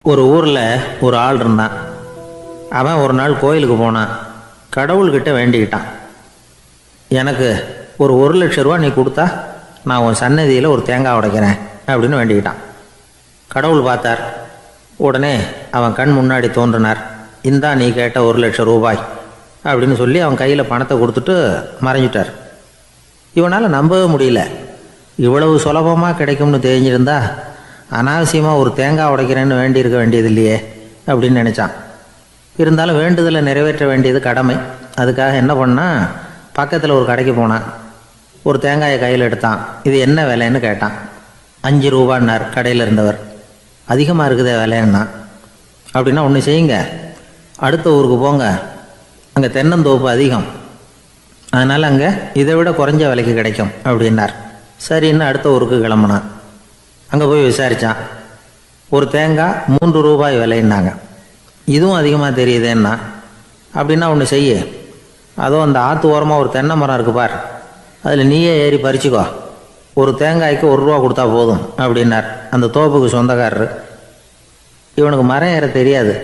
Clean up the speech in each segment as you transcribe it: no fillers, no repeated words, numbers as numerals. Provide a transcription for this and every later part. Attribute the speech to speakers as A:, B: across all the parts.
A: ஒரு ஊரில் ஒரு ஆள் இருந்தான். அவன் ஒரு நாள் கோயிலுக்கு போனான். கடவுள்கிட்ட வேண்டிக்கிட்டான், எனக்கு ஒரு 1,00,000 ரூபா நீ கொடுத்தா நான் உன் சன்னதியில் ஒரு தேங்காய் உடைக்கிறேன் அப்படின்னு வேண்டிக்கிட்டான். கடவுள் பார்த்தார். உடனே அவன் கண் முன்னாடி தோன்றினார். இந்தா நீ கேட்ட 1,00,000 ரூபாய் அப்படின்னு சொல்லி அவன் கையில் பணத்தை கொடுத்துட்டு மறைஞ்சிட்டார். இவனால் நம்பவே முடியல. இவ்வளவு சுலபமாக கிடைக்கும்னு தெரிஞ்சிருந்தா அனாவசியமாக ஒரு தேங்காய் உடைக்கிறேன்னு வேண்டியிருக்க வேண்டியது இல்லையே அப்படின்னு நினச்சான். இருந்தாலும் வேண்டுதலை நிறைவேற்ற வேண்டியது கடமை. அதுக்காக என்ன பண்ணால், பக்கத்தில் ஒரு கடைக்கு போனான். ஒரு தேங்காயை கையில் எடுத்தான். இது என்ன விலைன்னு கேட்டான். 5 ரூபான்னார் கடையில் இருந்தவர். அதிகமாக இருக்குதே விலைன்னா. அப்படின்னா ஒன்று செய்யுங்க, அடுத்த ஊருக்கு போங்க, அங்கே தென்னந்தோப்பு அதிகம், அதனால் அங்கே இதை விட குறைஞ்ச விலைக்கு கிடைக்கும் அப்படின்னார். சரின்னு அடுத்த ஊருக்கு கிளம்புனான். அங்கே போய் விசாரித்தான். ஒரு தேங்காய் 3 ரூபாய் விலைன்னாங்க. இதுவும் அதிகமாக தெரியுதேன்னா. அப்படின்னா ஒன்று செய்ய, அதோ அந்த ஆற்று ஓரமாக ஒரு தென்னை மரம் இருக்கு பார், அதில் நீயே ஏறி பறிச்சுக்கோ, ஒரு தேங்காய்க்கு 1 ரூபா கொடுத்தா போதும் அப்படின்னார் அந்த தோப்புக்கு சொந்தக்காரரு. இவனுக்கு மரம் ஏற தெரியாது.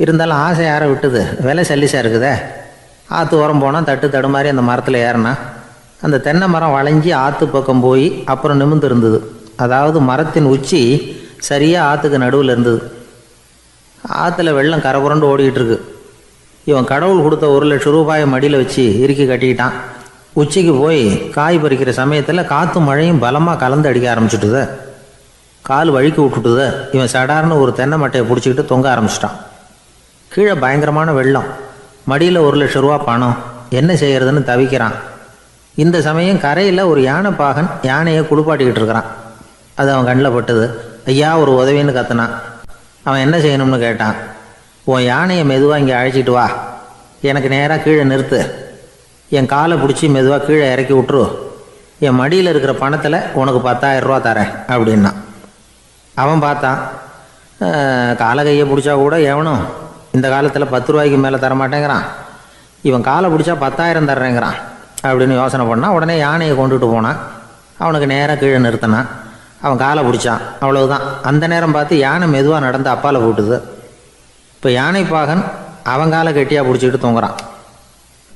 A: இருந்தாலும் ஆசை யாரை விட்டுது, விலை சல்லிசாக இருக்குதே. ஆற்று ஓரம் போனால் தட்டு தடுமாறி அந்த மரத்தில் ஏறினா அந்த தென்னை மரம் வளைஞ்சி ஆற்று பக்கம் போய் அப்புறம் நிமிர்ந்து இருந்தது. அதாவது மரத்தின் உச்சி சரியாக ஆற்றுக்கு நடுவில் இருந்தது. ஆற்றுல வெள்ளம் கரபுரண்டு ஓடிக்கிட்டு இருக்கு. இவன் கடவுள் கொடுத்த 1,00,000 ரூபாயை மடியில் வச்சு இறுக்கி கட்டிக்கிட்டான். உச்சிக்கு போய் காய் பறிக்கிற சமயத்தில் காற்றும் மழையும் பலமாக கலந்து அடிக்க ஆரம்பிச்சுட்டுது. கால் வழுக்கி விட்டுட்டுது. இவன் சடார்னு ஒரு தென்னை மட்டையை பிடிச்சிக்கிட்டு தொங்க ஆரம்பிச்சிட்டான். கீழே பயங்கரமான வெள்ளம். மடியில் 1,00,000 ரூபா பணம். என்ன செய்கிறதுன்னு தவிக்கிறான். இந்த சமயம் கரையில் ஒரு யானை பாகன் யானையை குளிப்பாட்டிக்கிட்டு இருக்கிறான். அது அவன் கண்ணில் பட்டது. ஐயா ஒரு உதவின்னு கத்துனான். அவன் என்ன செய்யணும்னு கேட்டான். உன் யானையை மெதுவாக இங்கே அழைச்சிட்டு வா, எனக்கு நேராக கீழே நிறுத்து, என் காலை பிடிச்சி மெதுவாக கீழே இறக்கி விட்டுரு, என் மடியில் இருக்கிற பணத்தில் உனக்கு 10,000 ரூபா தரேன் அப்படின்னா. அவன் பார்த்தான். காலை கையை பிடிச்சா கூட எவனும் இந்த காலத்தில் 10 ரூபாய்க்கு மேலே தரமாட்டேங்கிறான். இவன் காலை பிடிச்சா 10,000 தர்றேங்கிறான் அப்படின்னு யோசனை பண்ணான். உடனே யானையை கொண்டுட்டு போனான். அவனுக்கு நேராக கீழே நிறுத்தினான். அவன் காலை பிடிச்சான். அவ்வளவுதான். அந்த நேரம் பார்த்து யானை மெதுவாக நடந்து அப்பால் போட்டுது. இப்போ யானை பாகன் அவன் காலை கெட்டியாக பிடிச்சிக்கிட்டு தொங்குறான்.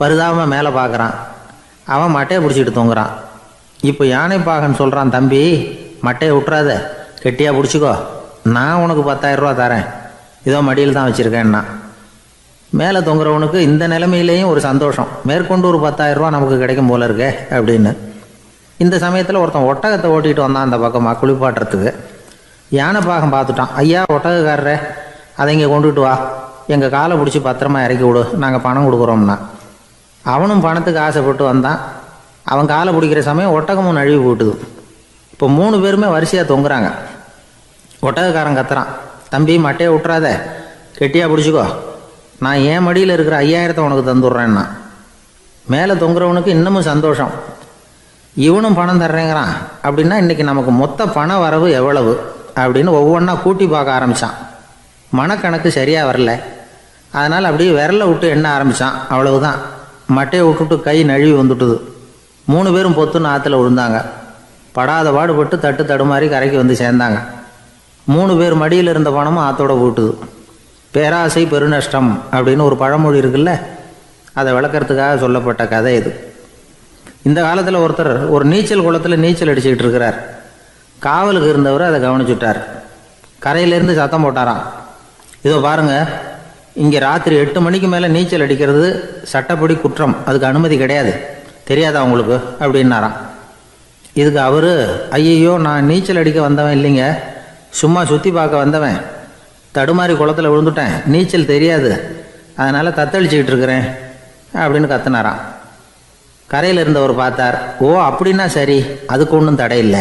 A: பரிதாபமாக மேலே பார்க்குறான். அவன் மட்டையை பிடிச்சிக்கிட்டு தொங்குறான். இப்போ யானை பாகன் சொல்கிறான், தம்பி மட்டையை விட்டுறாத, கெட்டியாக பிடிச்சிக்கோ, நான் உனக்கு 10,000 ரூபா தரேன், இதோ மடியில் தான் வச்சுருக்கேன்னா. மேலே தொங்குறவனுக்கு இந்த நிலைமையிலேயும் ஒரு சந்தோஷம், மேற்கொண்டு ஒரு 10,000 ரூபா நமக்கு கிடைக்கும் போல இருக்கே அப்படின்னு. இந்த சமயத்தில் ஒருத்தன் ஒட்டகத்தை ஓட்டிகிட்டு வந்தான் அந்த பக்கமாக குளிப்பாட்டுறதுக்கு. யானை பாகம் பார்த்துட்டான். ஐயா ஒட்டகக்காரரே, அதை இங்கே கொண்டுட்டு வா, எங்கள் காலை பிடிச்சி பத்திரமா இறக்கி விடு, நாங்கள் பணம் கொடுக்குறோம்னா. அவனும் பணத்துக்கு ஆசைப்பட்டு வந்தான். அவன் காலை பிடிக்கிற சமயம் ஒட்டகமும் நழுவி போட்டுது. இப்போ 3 பேருமே வரிசையாக தொங்குறாங்க. ஒட்டகக்காரன் கத்துறான், தம்பி மட்டையை விட்டுறாத, கெட்டியாக பிடிச்சிக்கோ, நான் என் மடியில் இருக்கிற 5,000 உனக்கு தந்துடுறேன்னா. மேலே தொங்குறவனுக்கு இன்னமும் சந்தோஷம், இவனும் பணம் தர்றேங்கிறான். அப்படின்னா இன்றைக்கி நமக்கு மொத்த பண வரவு எவ்வளவு அப்படின்னு ஒவ்வொன்றா கூட்டி பார்க்க ஆரம்பித்தான். மனக்கணக்கு சரியாக வரல. அதனால் அப்படியே விரலை விட்டு எண்ண ஆரம்பித்தான். அவ்வளவுதான். மட்டையை விட்டுட்டு கை நழுவி வந்துட்டுது. 3 பேரும் பொத்துன்னு ஆற்றுல விழுந்தாங்க. படாத பாடுபட்டு தட்டு தடுமாறி கரைக்கு வந்து சேர்ந்தாங்க. 3 பேர் மடியில் இருந்த பணமும் ஆற்றோட போட்டுது. பேராசை பெருநஷ்டம் அப்படின்னு ஒரு பழமொழி இருக்குல்ல, அதை விளக்கறதுக்காக சொல்லப்பட்ட கதை இது. இந்த காலத்தில் ஒருத்தர் ஒரு நீச்சல் குளத்தில் நீச்சல் அடிச்சுக்கிட்டு இருக்கிறார். காவலுக்கு இருந்தவர் அதை கவனிச்சுட்டார். கரையிலேருந்து சத்தம் போட்டாராம், இதோ பாருங்க, இங்கே ராத்திரி 8 மணிக்கு மேலே நீச்சல் அடிக்கிறது சட்டப்படி குற்றம், அதுக்கு அனுமதி கிடையாது, தெரியாதா உங்களுக்கு அப்படின்னாராம். இதுக்கு அவர், ஐயையோ நான் நீச்சல் அடிக்க வந்தவன் இல்லைங்க, சும்மா சுற்றி பார்க்க வந்தவன், தடுமாறி குளத்தில் விழுந்துட்டேன், நீச்சல் தெரியாது, அதனால் தத்தளிச்சுக்கிட்டு இருக்கிறேன் அப்படின்னு கத்துனாராம். கரையில் இருந்தவர் பார்த்தார். ஓ அப்படின்னா சரி, அதுக்கு ஒன்றும் தடை இல்லை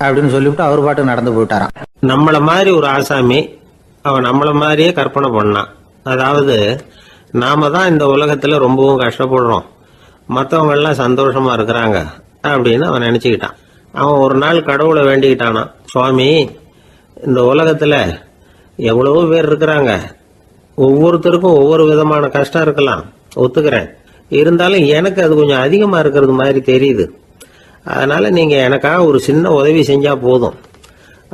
A: அப்படின்னு சொல்லிவிட்டு அவர் பாட்டுக்கு நடந்து போயிட்டாராம்.
B: நம்மளை மாதிரி ஒரு ஆசாமி அவன் நம்மளை மாதிரியே கற்பனை பண்ணான். அதாவது நாம தான் இந்த உலகத்தில் ரொம்பவும் கஷ்டப்படுறோம், மற்றவங்கெல்லாம் சந்தோஷமா இருக்கிறாங்க அப்படின்னு அவன் நினச்சிக்கிட்டான். அவன் ஒரு நாள் கடவுளை வேண்டிக்கிட்டானா, சுவாமி இந்த உலகத்தில் எவ்வளவோ பேர் இருக்கிறாங்க, ஒவ்வொருத்தருக்கும் ஒவ்வொரு விதமான கஷ்டம் இருக்கலாம், ஒத்துக்கிறேன், இருந்தாலும் எனக்கு அது கொஞ்சம் அதிகமாக இருக்கிறது மாதிரி தெரியுது, அதனால நீங்கள் எனக்காக ஒரு சின்ன உதவி செஞ்சால் போதும்,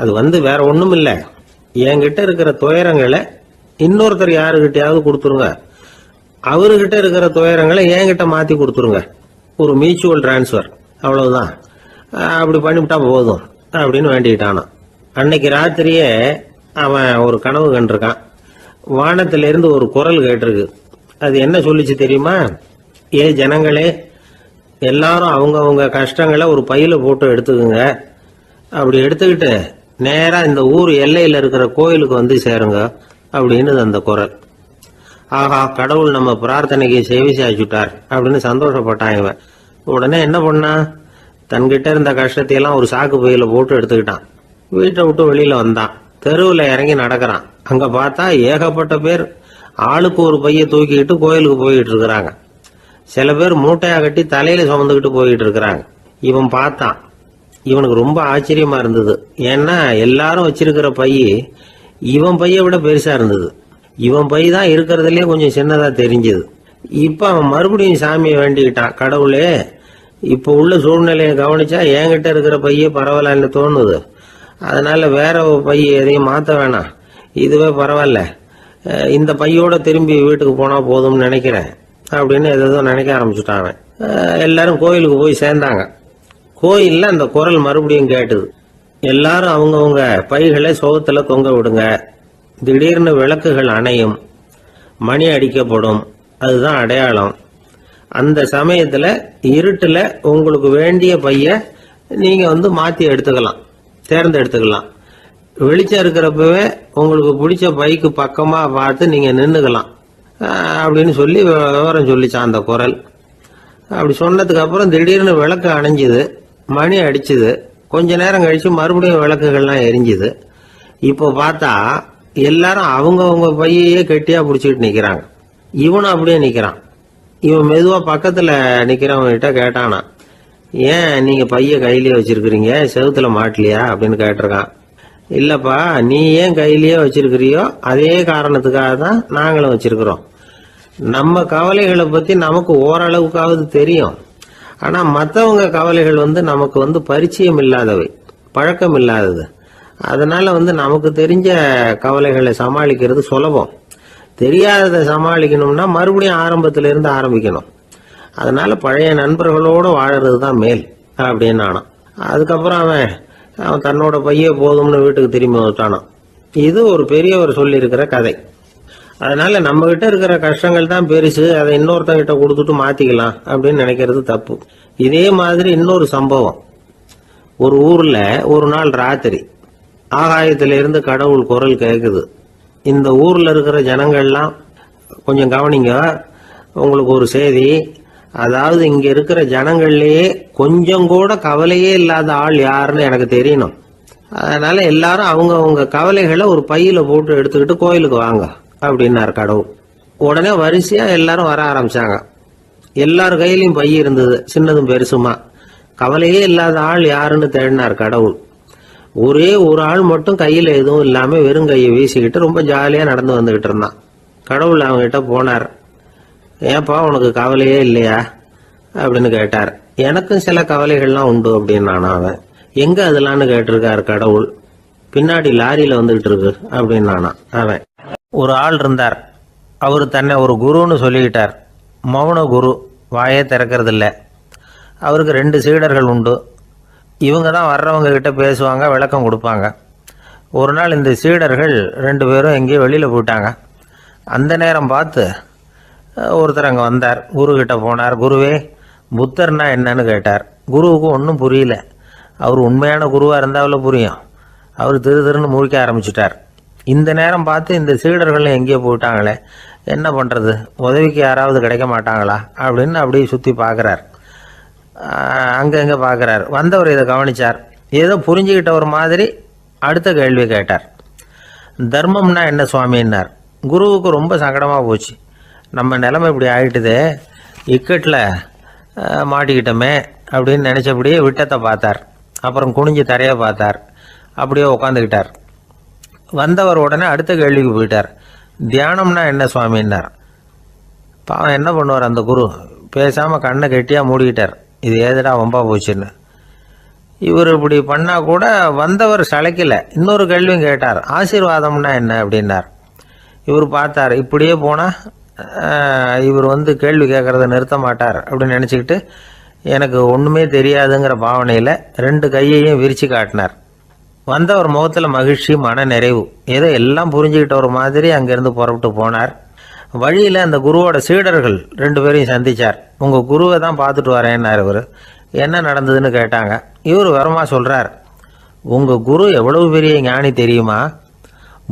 B: அது வேற ஒன்றும் இல்லை, என்கிட்ட இருக்கிற துயரங்களை இன்னொருத்தர் யாருக்கிட்டையாவது கொடுத்துருங்க, அவர்கிட்ட இருக்கிற துயரங்களை என்கிட்ட மாத்தி கொடுத்துருங்க. ஒரு மியூச்சுவல் டிரான்ஸ்ஃபர், அவ்வளவுதான். அப்படி பண்ணிவிட்டா போதும் அப்படின்னு வேண்டிக்கிட்டானான். அன்னைக்கு ராத்திரியே அவன் ஒரு கனவு கண்டிருக்கான். வானத்திலிருந்து ஒரு குரல் கேட்டிருக்கு. அது என்ன சொல்லிச்சு தெரியுமா? ஏ ஜனங்களே, எல்லாரும் அவங்கவுங்க கஷ்டங்களை ஒரு பையில போட்டு எடுத்துக்குங்க. அப்படி எடுத்துக்கிட்டு நேரா இந்த ஊர் எல்லையில இருக்கிற கோயிலுக்கு வந்து சேருங்க அப்படின்னு அந்த குரல். ஆஹா, கடவுள் நம்ம பிரார்த்தனைக்கு செவி சாய்ச்சுட்டார் அப்படின்னு சந்தோஷப்பட்டான் இவன். உடனே என்ன பண்ணா, தன்கிட்ட இருந்த கஷ்டத்தையெல்லாம் ஒரு சாக்கு பையில போட்டு எடுத்துக்கிட்டான். வீட்டை விட்டு வெளியில வந்தான். தெருவில் இறங்கி நடக்கிறான். அங்க பார்த்தா ஏகப்பட்ட பேர் ஆளுக்கு ஒரு பைய தூக்கிக்கிட்டு கோயிலுக்கு போயிட்டு இருக்கிறாங்க. சில பேர் மூட்டையா கட்டி தலையில சுமந்துக்கிட்டு போயிட்டு இருக்கிறாங்க. இவன் பார்த்தான். இவனுக்கு ரொம்ப ஆச்சரியமா இருந்தது. ஏன்னா எல்லாரும் வச்சிருக்கிற பை இவன் பைய விட பெருசா இருந்தது. இவன் பை தான் இருக்கிறதுலயே கொஞ்சம் சின்னதா தெரிஞ்சது. இப்ப அவன் மறுபடியும் சாமியை வேண்டிக்கிட்டான். கடவுளே, இப்ப உள்ள சூழ்நிலையை கவனிச்சா என்கிட்ட இருக்கிற பையே பரவாயில்லன்னு தோணுது. அதனால வேற பை எதையும் மாத்த வேணாம், இதுவே பரவாயில்ல, இந்த பையோட திரும்பி வீட்டுக்கு போனா போதும்னு நினைக்கிறேன் அப்படின்னு ஏதோ நினைக்க ஆரம்பிச்சுட்டான் அவன். எல்லாரும் கோயிலுக்கு போய் சேர்ந்தாங்க. கோயில்ல அந்த குரல் மறுபடியும் கேட்டுது. எல்லாரும் அவங்கவுங்க பைகளை சோகத்துல தொங்க விடுங்க. திடீர்னு விளக்குகள் அணையும், மணி அடிக்கப்படும், அதுதான் அடையாளம். அந்த சமயத்துல இருட்டுல உங்களுக்கு வேண்டிய பைய நீங்க வந்து மாத்தி எடுத்துக்கலாம், தேர்ந்தெடுத்துக்கலாம். வெளிச்சம் இருக்கிறப்பவே உங்களுக்கு பிடிச்ச பைக்கு பக்கமா பார்த்து நீங்க நின்னுக்கலாம் அப்படின்னு சொல்லி விவரம் சொல்லிச்சான் அந்த குரல். அப்படி சொன்னதுக்கு அப்புறம் திடீர்னு விளக்கு அணைஞ்சுது, மணி அடிச்சுது. கொஞ்ச நேரம் கழிச்சு மறுபடியும் விளக்குகள்லாம் எரிஞ்சுது. இப்போ பார்த்தா எல்லாரும் அவங்கவுங்க பையையே கெட்டியா பிடிச்சிட்டு நிக்கிறாங்க. இவனும் அப்படியே நிக்கிறான். இவன் மெதுவா பக்கத்துல நிக்கிறவன்கிட்ட கேட்டானா, ஏன் நீங்க பைய கையிலேயே வச்சிருக்கிறீங்க, செவுத்துல மாட்டலையா அப்படின்னு கேட்டிருக்கான். இல்லப்பா, நீ ஏன் கையிலேயே வச்சிருக்கிறியோ அதே காரணத்துக்காக தான் நாங்களும் வச்சிருக்கிறோம். நம்ம கவலைகளை பத்தி நமக்கு ஓரளவுக்காவது தெரியும். ஆனா மற்றவங்க கவலைகள் வந்து நமக்கு வந்து பரிச்சயம் இல்லாதவை, பழக்கம் இல்லாதது. அதனால வந்து நமக்கு தெரிஞ்ச கவலைகளை சமாளிக்கிறது சுலபம். தெரியாததை சமாளிக்கணும்னா மறுபடியும் ஆரம்பத்துல இருந்து ஆரம்பிக்கணும். அதனால பழைய நண்பர்களோடு வாழறது தான் மேல் அப்படின்னு ஆனான். அதுக்கப்புறம் அவன் தன்னோட பைய போதும்னு வீட்டுக்கு திரும்பி வந்துட்டானான். இது ஒரு பெரியவர் சொல்லி இருக்கிற கதை. அதனால நம்ம கிட்ட இருக்கிற கஷ்டங்கள் தான் பெருசு, அதை இன்னொருத்தங்கிட்ட கொடுத்துட்டு மாத்திக்கலாம் அப்படின்னு நினைக்கிறது தப்பு. இதே மாதிரி இன்னொரு சம்பவம். ஒரு ஊர்ல ஒரு நாள் ராத்திரி ஆகாயத்தில இருந்து கடவுள் குரல் கேக்குது. இந்த ஊர்ல இருக்கிற ஜனங்கள்லாம் கொஞ்சம் கவனிங்க, உங்களுக்கு ஒரு செய்தி. அதாவது இங்க இருக்கிற ஜனங்கள்லயே கொஞ்சம் கூட கவலையே இல்லாத ஆள் யாருன்னு எனக்கு தெரியணும். அதனால எல்லாரும் அவங்க கவலைகளை ஒரு பையில போட்டு எடுத்துக்கிட்டு கோயிலுக்கு வாங்க அப்படின்னாரு கடவுள். உடனே வரிசையா எல்லாரும் வர ஆரம்பிச்சாங்க. எல்லார் கையிலயும் பை இருந்தது, சின்னதும் பெருசுமா. கவலையே இல்லாத ஆள் யாருன்னு தேடினார் கடவுள். ஒரே ஒரு ஆள் மட்டும் கையில எதுவும் இல்லாம வெறும் கையை வீசிக்கிட்டு ரொம்ப ஜாலியா நடந்து வந்துகிட்டு இருந்தான். கடவுள் அவங்ககிட்ட போனார். ஏப்பா, உனக்கு கவலையே இல்லையா அப்படின்னு கேட்டார். எனக்கும் சில கவலைகள்லாம் உண்டு அப்படின்னு அவன். எங்க அதெல்லாம்னு கேட்டிருக்காரு கடவுள். பின்னாடி லாரியில வந்துகிட்டு இருக்கு அப்படின்னு அவன். ஒரு ஆள் இருந்தார். அவரு தன்னை ஒரு குருன்னு சொல்லிக்கிட்டார். மௌன குரு, வாயே திறக்கிறது இல்லை. அவருக்கு 2 சீடர்கள் உண்டு. இவங்க தான் வர்றவங்க கிட்ட பேசுவாங்க, விளக்கம் கொடுப்பாங்க. ஒரு நாள் இந்த சீடர்கள் 2 பேரும் எங்கேயோ வெளியில் போயிட்டாங்க. அந்த நேரம் பார்த்து ஒருத்தர் அங்கே வந்தார். குரு கிட்ட போனார். குருவே, புத்தர்னா என்னன்னு கேட்டார். குருவுக்கு ஒன்றும் புரியல. அவர் உண்மையான குருவாக இருந்தாவில் புரியும். அவர் திருன்னு முழிக்க ஆரம்பிச்சிட்டார். இந்த நேரம் பார்த்து இந்த சீடர்கள் எங்கேயோ போயிட்டாங்களே, என்ன பண்ணுறது, உதவிக்கு யாராவது கிடைக்க மாட்டாங்களா அப்படின்னு அப்படியே சுற்றி பார்க்குறார். அங்கங்கே பார்க்குறார். வந்தவர் இதை கவனிச்சார். ஏதோ புரிஞ்சுக்கிட்ட ஒரு மாதிரி அடுத்த கேள்வி கேட்டார். தர்மம்னா என்ன சுவாமின்னார். குருவுக்கு ரொம்ப சங்கடமாக போச்சு. நம்ம நிலைமை இப்படி ஆகிட்டுதே, இக்கட்டில் மாட்டிக்கிட்டோமே அப்படின்னு நினச்சபடியே விட்டத்தை பார்த்தார். அப்புறம் குனிஞ்சு தரையை பார்த்தார். அப்படியே உட்காந்துக்கிட்டார். வந்தவர் உடனே அடுத்த கேள்விக்கு போயிட்டார். தியானம்னா என்ன சுவாமின்னார். பாவம் என்ன பண்ணுவார் அந்த குரு, பேசாமல் கண்ணை கெட்டியாக மூடிக்கிட்டார். இது ஏதுடா வம்பா போச்சுன்னு.
A: இவர் இப்படி பண்ணா கூட வந்தவர் சளைக்கல. இன்னொரு கேள்வியும் கேட்டார். ஆசீர்வாதம்னா என்ன அப்படின்னார். இவர் பார்த்தார், இப்படியே போனால் இவர் கேள்வி கேட்குறத நிறுத்த மாட்டார் அப்படின்னு நினச்சிக்கிட்டு எனக்கு ஒன்றுமே தெரியாதுங்கிற பாவனையில் 2 கையையும் விரித்து காட்டினார். வந்தவர் முகத்தில் மகிழ்ச்சி, மன நிறைவு, ஏதோ எல்லாம் புரிஞ்சுக்கிட்ட ஒரு மாதிரி அங்கேருந்து புறப்பட்டு போனார். வழியில் அந்த குருவோட சீடர்கள் 2 பேரையும் சந்தித்தார். உங்கள் குருவை தான் பார்த்துட்டு வரேன்னார். இவர் என்ன நடந்ததுன்னு கேட்டாங்க. இவர் வரமா சொல்கிறார், உங்கள் குரு எவ்வளவு பெரிய ஞானி தெரியுமா?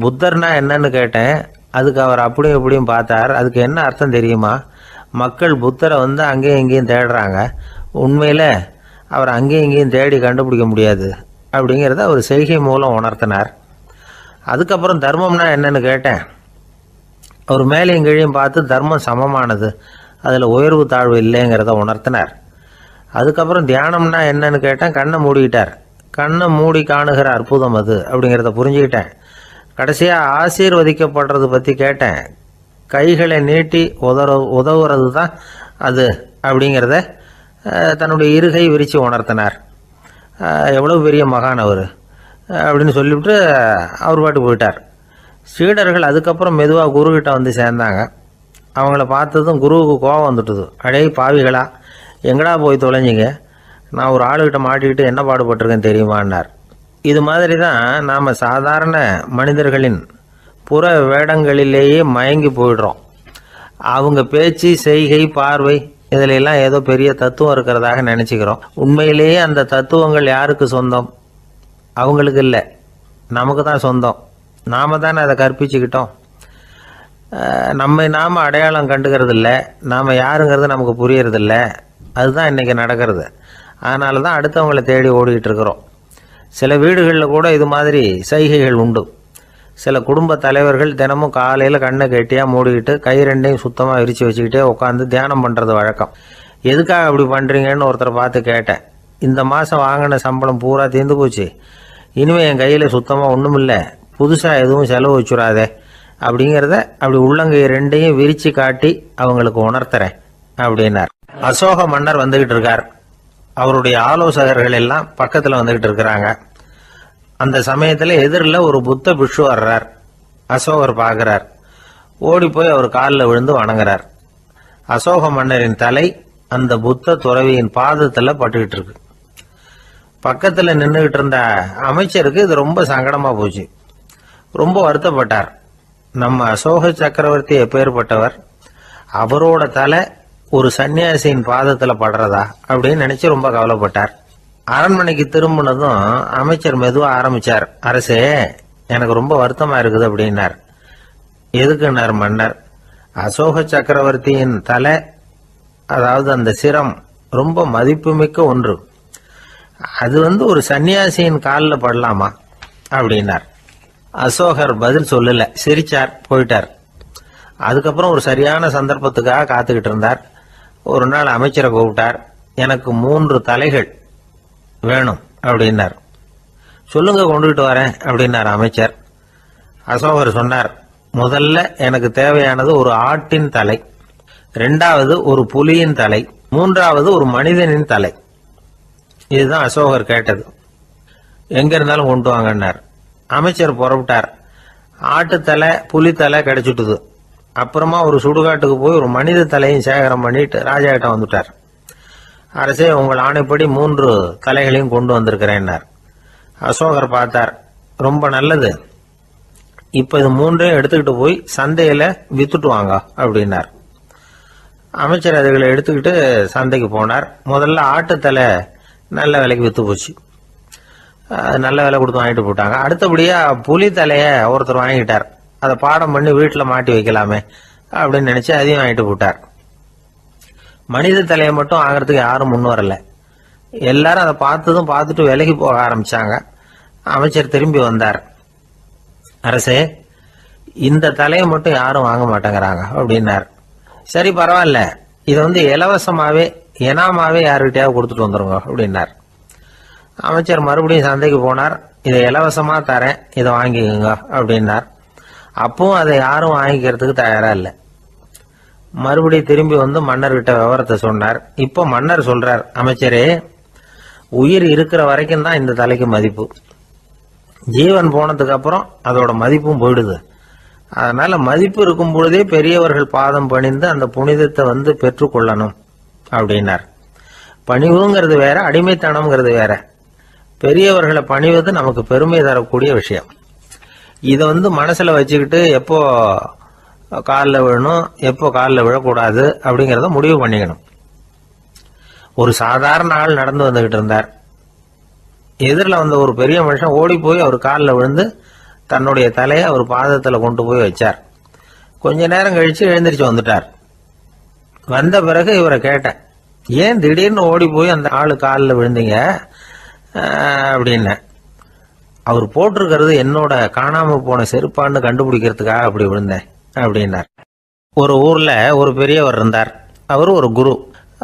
A: புத்தர்னா என்னன்னு கேட்டேன். அதுக்கு அவர் அப்படியும் இப்படியும் பார்த்தார். அதுக்கு என்ன அர்த்தம் தெரியுமா? மக்கள் புத்தரை அங்கேயும் இங்கேயும் தேடுறாங்க. உண்மையில் அவர் அங்கேயும் இங்கேயும் தேடி கண்டுபிடிக்க முடியாது அப்படிங்கிறத அவர் செய்கை மூலம் உணர்த்தினார். அதுக்கப்புறம் தர்மம்னா என்னன்னு கேட்டேன். அவர் மேலேயும் கீழையும் பார்த்து தர்மம் சமமானது, அதில் உயர்வு தாழ்வு இல்லைங்கிறத உணர்த்தினார். அதுக்கப்புறம் தியானம்னா என்னன்னு கேட்டேன். கண்ணை மூடிக்கிட்டார். கண்ணை மூடி காணுகிற அற்புதம் அது அப்படிங்கிறத புரிஞ்சுக்கிட்டேன். கடைசியாக ஆசீர்வதிக்கப்படுறது பற்றி கேட்டேன். கைகளை நீட்டி உதவுறது தான் அது அப்படிங்கிறத தன்னுடைய இருகை விரித்து உணர்த்தினார். எவ்வளோ பெரிய மகான் அவர் அப்படின்னு சொல்லிவிட்டு அவர் பாட்டு போயிட்டார். சீடர்கள் அதுக்கப்புறம் மெதுவாக குருக்கிட்ட சேர்ந்தாங்க. அவங்கள பார்த்ததும் குருவுக்கு கோபம் வந்துட்டுது. அடே பாவிகளா, எங்கடா போய் தொலைஞ்சிங்க? நான் ஒரு ஆளுகிட்ட மாட்டிக்கிட்டு என்ன பாடுபட்டிருக்கேன் தெரியுமான்னார். இது மாதிரி தான் நாம் சாதாரண மனிதர்களின் புற வேடங்களிலேயே மயங்கி போயிடுறோம். அவங்க பேச்சு, செய்கை, பார்வை இதிலெல்லாம் ஏதோ பெரிய தத்துவம் இருக்கிறதாக நினச்சிக்கிறோம். உண்மையிலேயே அந்த தத்துவங்கள் யாருக்கு சொந்தம்? அவங்களுக்கு இல்லை, நமக்கு தான் சொந்தம். நாம் தானே அதை கற்பிச்சுக்கிட்டோம். நம்மை நாம் அடையாளம் கண்டுக்கிறது இல்லை. நாம் யாருங்கிறது நமக்கு புரியறதில்ல. அதுதான் இன்றைக்கி நடக்கிறது. அதனால தான் அடுத்தவங்களை தேடி ஓடிக்கிட்டு இருக்கிறோம். சில வீடுகளில் கூட இது மாதிரி சைகைகள் உண்டு. சில குடும்ப தலைவர்கள் தினமும் காலையில் கண்ணை கெட்டியாக மூடிக்கிட்டு கை 2ஐயும் சுத்தமாக விரித்து வச்சுக்கிட்டே உட்காந்து தியானம் பண்ணுறது வழக்கம். எதுக்காக அப்படி பண்ணுறீங்கன்னு ஒருத்தரை பார்த்து கேட்டேன். இந்த மாதம் வாங்கின சம்பளம் பூரா தீர்ந்து போச்சு, இனிமேல் என் கையில் சுத்தமாக ஒன்றும் இல்லை, புதுசாக எதுவும் செலவு வச்சுடாதே அப்படிங்கிறத அப்படி உள்ளங்கை 2ஐயும் விரித்து காட்டி அவங்களுக்கு உணர்த்துறேன் அப்படின்னார். அசோக மன்னர் வந்துகிட்டு இருக்கார். அவருடைய ஆலோசகர்கள் எல்லாம் பக்கத்தில் வந்துகிட்டு இருக்கிறாங்க. அந்த சமயத்தில் எதிரில் ஒரு புத்த பிக்ஷு வர்றார். அசோகர் பார்க்குறார். ஓடி போய் அவர் காலில் விழுந்து வணங்குறார். அசோக மன்னரின் தலை அந்த புத்த துறவியின் பாதத்தில் பட்டுக்கிட்டு இருக்கு. பக்கத்தில் நின்றுகிட்டு இருந்த அமைச்சருக்கு இது ரொம்ப சங்கடமாக போச்சு. ரொம்ப வருத்தப்பட்டார். நம்ம அசோக சக்கரவர்த்தி எப்பேற்பட்டவர், அவரோட தலை ஒரு சன்னியாசியின் பாதத்தில் படுறதா அப்படின்னு நினைச்சு ரொம்ப கவலைப்பட்டார். அரண்மனைக்கு திரும்பினதும் அமைச்சர் மெதுவாக ஆரம்பிச்சார். அரசே, எனக்கு ரொம்ப வருத்தமா இருக்குது அப்படின்னார். எதுக்குன்னார் மன்னர். அசோக சக்கரவர்த்தியின் தலை, அதாவது அந்த சிரம், ரொம்ப மதிப்புமிக்க ஒன்று. அது ஒரு சன்னியாசியின் காலில் படலாமா அப்படின்னார். அசோகர் பதில் சொல்லல, சிரிச்சார், போயிட்டார். அதுக்கப்புறம் ஒரு சரியான சந்தர்ப்பத்துக்காக காத்துக்கிட்டு இருந்தார். ஒரு நாள் அமைச்சரை கூப்பிட்டார். எனக்கு 3 தலைகள் வேணும் அப்படின்னார். சொல்லுங்க, கொண்டுகிட்டு வரேன் அப்படின்னார் அமைச்சர். அசோகர் சொன்னார், முதல்ல எனக்கு தேவையானது ஒரு ஆட்டின் தலை, 2வது ஒரு புலியின் தலை, 3வது ஒரு மனிதனின் தலை. இதுதான் அசோகர் கேட்டது. எங்க இருந்தாலும் கொண்டு வாங்கன்னார். அமைச்சர் புறப்பட்டார். ஆட்டுத்தலை, புலித்தலை கிடைச்சிட்டுது. அப்புறமா ஒரு சுடுகாட்டுக்கு போய் ஒரு மனித தலையும் சேகரம் பண்ணிட்டு ராஜா கிட்ட வந்துட்டார். அரசே, உங்கள் ஆணைப்படி 3 தலைகளையும் கொண்டு வந்திருக்கிறேன்னார். அசோகர் பார்த்தார். ரொம்ப நல்லது, இப்ப இது 3ஐயும் எடுத்துக்கிட்டு போய் சந்தையில வித்துட்டு வாங்க அப்படின்னார். அமைச்சர் அதுகளை எடுத்துக்கிட்டு சந்தைக்கு போனார். முதல்ல ஆட்டுத்தலை நல்ல விலைக்கு வித்து போச்சு. நல்ல விலை கொடுத்து வாங்கிட்டு போட்டாங்க. அடுத்தபடியா புலி தலைய ஒருத்தர் வாங்கிட்டார். அதை பாடம் பண்ணி வீட்டில் மாட்டி வைக்கலாமே அப்படின்னு நினைச்சு அதையும் வாங்கிட்டு போட்டார். மனித தலையை மட்டும் வாங்குறதுக்கு யாரும் முன் வரல. எல்லாரும் அதை பார்த்துட்டு விலகி போக ஆரம்பிச்சாங்க. அமைச்சர் திரும்பி வந்தார். அரசே, இந்த தலையை மட்டும் யாரும் வாங்க மாட்டேங்கிறாங்க அப்படின்னார். சரி, பரவாயில்ல, இதை இலவசமாவே எனாமாவே யாருக்கிட்டையாவது கொடுத்துட்டு வந்துருங்க அப்படின்னார். அமைச்சர் மறுபடியும் சந்தைக்கு போனார். இதை இலவசமா தரேன், இதை வாங்கிக்கோங்க அப்படின்னார். அப்பவும் அதை யாரும் வாங்கிக்கிறதுக்கு தயாரா இல்லை. மறுபடியும் திரும்பி மன்னர்கிட்ட விவரத்தை சொன்னார். இப்போ மன்னர் சொல்றார், அமைச்சரே, உயிர் இருக்கிற வரைக்கும் தான் இந்த தலைக்கு மதிப்பு. ஜீவன் போனதுக்கு அப்புறம் அதோட மதிப்பும் போயிடுது. அதனால மதிப்பு இருக்கும் பொழுதே பெரியவர்கள் பாதம் பணிந்து அந்த புனிதத்தை வந்து பெற்றுக்கொள்ளணும் அப்படின்னார். பணிவுங்கிறது வேற, அடிமைத்தனம்ங்கிறது வேற. பெரியவர்களை பணிவது நமக்கு பெருமை தரக்கூடிய விஷயம். இதை வந்து மனசுல வச்சுக்கிட்டு எப்போ காலில் விழணும், எப்போ காலில் விழக்கூடாது அப்படிங்கிறத முடிவு பண்ணிக்கணும். ஒரு சாதாரண ஆள் நடந்து வந்துகிட்டு இருந்தார். எதிரில் வந்த ஒரு பெரிய மனுஷன் ஓடி போய் அவர் காலில் விழுந்து தன்னுடைய தலையை அவர் பாதத்தில் கொண்டு போய் வச்சார். கொஞ்ச நேரம் கழிச்சு எழுந்திரிச்சு வந்துட்டார். வந்த பிறகு இவரை கேட்டேன், ஏன் திடீர்னு ஓடி போய் அந்த ஆளு காலில் விழுந்தீங்க அப்படின்னு. அவர் போட்டிருக்கிறது என்னோட காணாம போன செருப்பான்னு கண்டுபிடிக்கிறதுக்காக அப்படி விழுந்தேன் அப்படின்னார். ஒரு ஊர்ல ஒரு பெரியவர் இருந்தார். அவர் ஒரு குரு.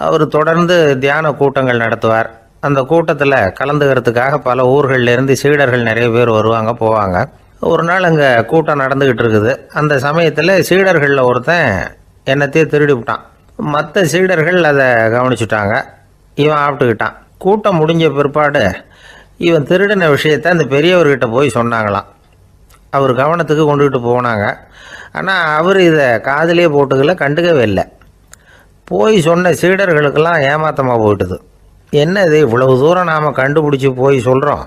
A: அவர் தொடர்ந்து தியான கூட்டங்கள் நடத்துவார். அந்த கூட்டத்தில் கலந்துக்கிறதுக்காக பல ஊர்கள்ல இருந்து சீடர்கள் நிறைய பேர் வருவாங்க போவாங்க. ஒரு நாள் அங்கே கூட்டம் நடந்துகிட்டு இருக்குது. அந்த சமயத்தில் சீடர்களில் ஒருத்தன் என்னத்தையே திருடி விட்டான். மற்ற சீடர்கள் அதை கவனிச்சுட்டாங்க. இவன் ஆப்பிட்டுக்கிட்டான். கூட்டம் முடிஞ்ச பிற்பாடு இவன் திருடின விஷயத்தை அந்த பெரியவர்கிட்ட போய் சொன்னாங்களாம். அவர் கவனத்துக்கு கொண்டுகிட்டு போனாங்க. ஆனால் அவர் இதை காதிலே போட்டுக்கல, கண்டுக்கவே இல்லை. போய் சொன்ன சீடர்களுக்கெல்லாம் ஏமாத்தமாக போயிட்டுது. என்ன இது, இவ்வளவு தூரம் நாம் கண்டுபிடிச்சி போய் சொல்கிறோம்,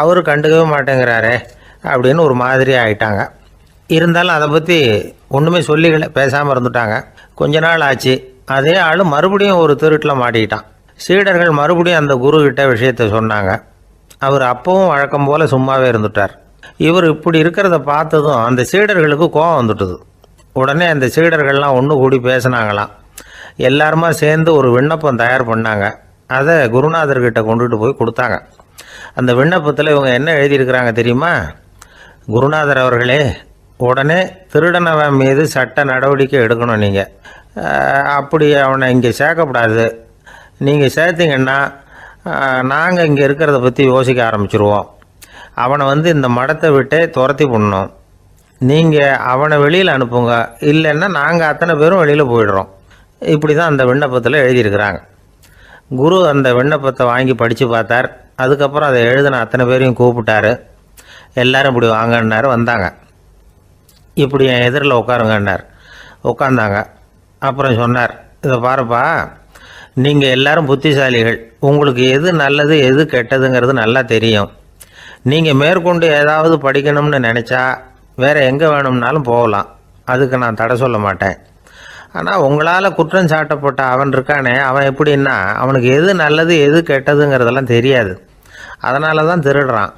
A: அவர் கண்டுக்கவே மாட்டேங்கிறாரே அப்படின்னு ஒரு மாதிரி ஆகிட்டாங்க. இருந்தாலும் அதை பற்றி ஒன்றுமே சொல்லிக்கல, பேசாமல் இருந்துட்டாங்க. கொஞ்ச நாள் ஆச்சு. அதே ஆள் மறுபடியும் ஒரு திருட்டில் மாட்டிக்கிட்டான். சீடர்கள் மறுபடியும் அந்த குரு கிட்ட விஷயத்தை சொன்னாங்க. அவர் அப்பவும் வழக்கம் போல் சும்மாவே இருந்துட்டார். இவர் இப்படி இருக்கிறத பார்த்ததும் அந்த சீடர்களுக்கு கோபம் வந்துட்டுது. உடனே அந்த சீடர்கள்லாம் ஒன்று கூடி பேசினாங்களாம். எல்லாருமா சேர்ந்து ஒரு விண்ணப்பம் தயார் பண்ணாங்க. அதை குருநாதர்கிட்ட கொண்டுட்டு போய் கொடுத்தாங்க. அந்த விண்ணப்பத்தில் இவங்க என்ன எழுதியிருக்கிறாங்க தெரியுமா? குருநாதர் அவர்களே, உடனே திருடனவன் மீது சட்ட நடவடிக்கை எடுக்கணும். நீங்கள் அப்படி அவனை இங்கே சேர்க்கக்கூடாது. நீங்கள் சேர்த்தீங்கன்னா நாங்கள் இங்கே இருக்கிறத பற்றி யோசிக்க ஆரம்பிச்சிருவோம். அவனை வந்து இந்த மடத்தை விட்டே துரத்தி பண்ணணும். நீங்கள் அவனை வெளியில் அனுப்புங்க, இல்லைன்னா நாங்கள் அத்தனை பேரும் வெளியில் போயிடுறோம். இப்படி தான் அந்த விண்ணப்பத்தில் எழுதியிருக்கிறாங்க. குரு அந்த விண்ணப்பத்தை வாங்கி படித்து பார்த்தார். அதுக்கப்புறம் அதை எழுதின அத்தனை பேரையும் கூப்பிட்டாரு. எல்லாரும் இப்படி வாங்கன்னாரு. வந்தாங்க. இப்படி என் எதிரில் உட்காருங்கன்னார். உட்காந்தாங்க. அப்புறம் சொன்னார், இதை பாருப்பா, நீங்கள் எல்லாரும் புத்திசாலிகள். உங்களுக்கு எது நல்லது எது கெட்டதுங்கிறது நல்லா தெரியும். நீங்கள் மேற்கொண்டு ஏதாவது படிக்கணும்னு நினச்சா வேறு எங்கே வேணும்னாலும் போகலாம். அதுக்கு நான் தடை சொல்ல மாட்டேன். ஆனால் உங்களால் குற்றம் சாட்டப்பட்ட அவன் இருக்கானே, அவன் எப்படின்னா அவனுக்கு எது நல்லது எது கெட்டதுங்கிறதெல்லாம் தெரியாது. அதனால தான் திருடுறான்.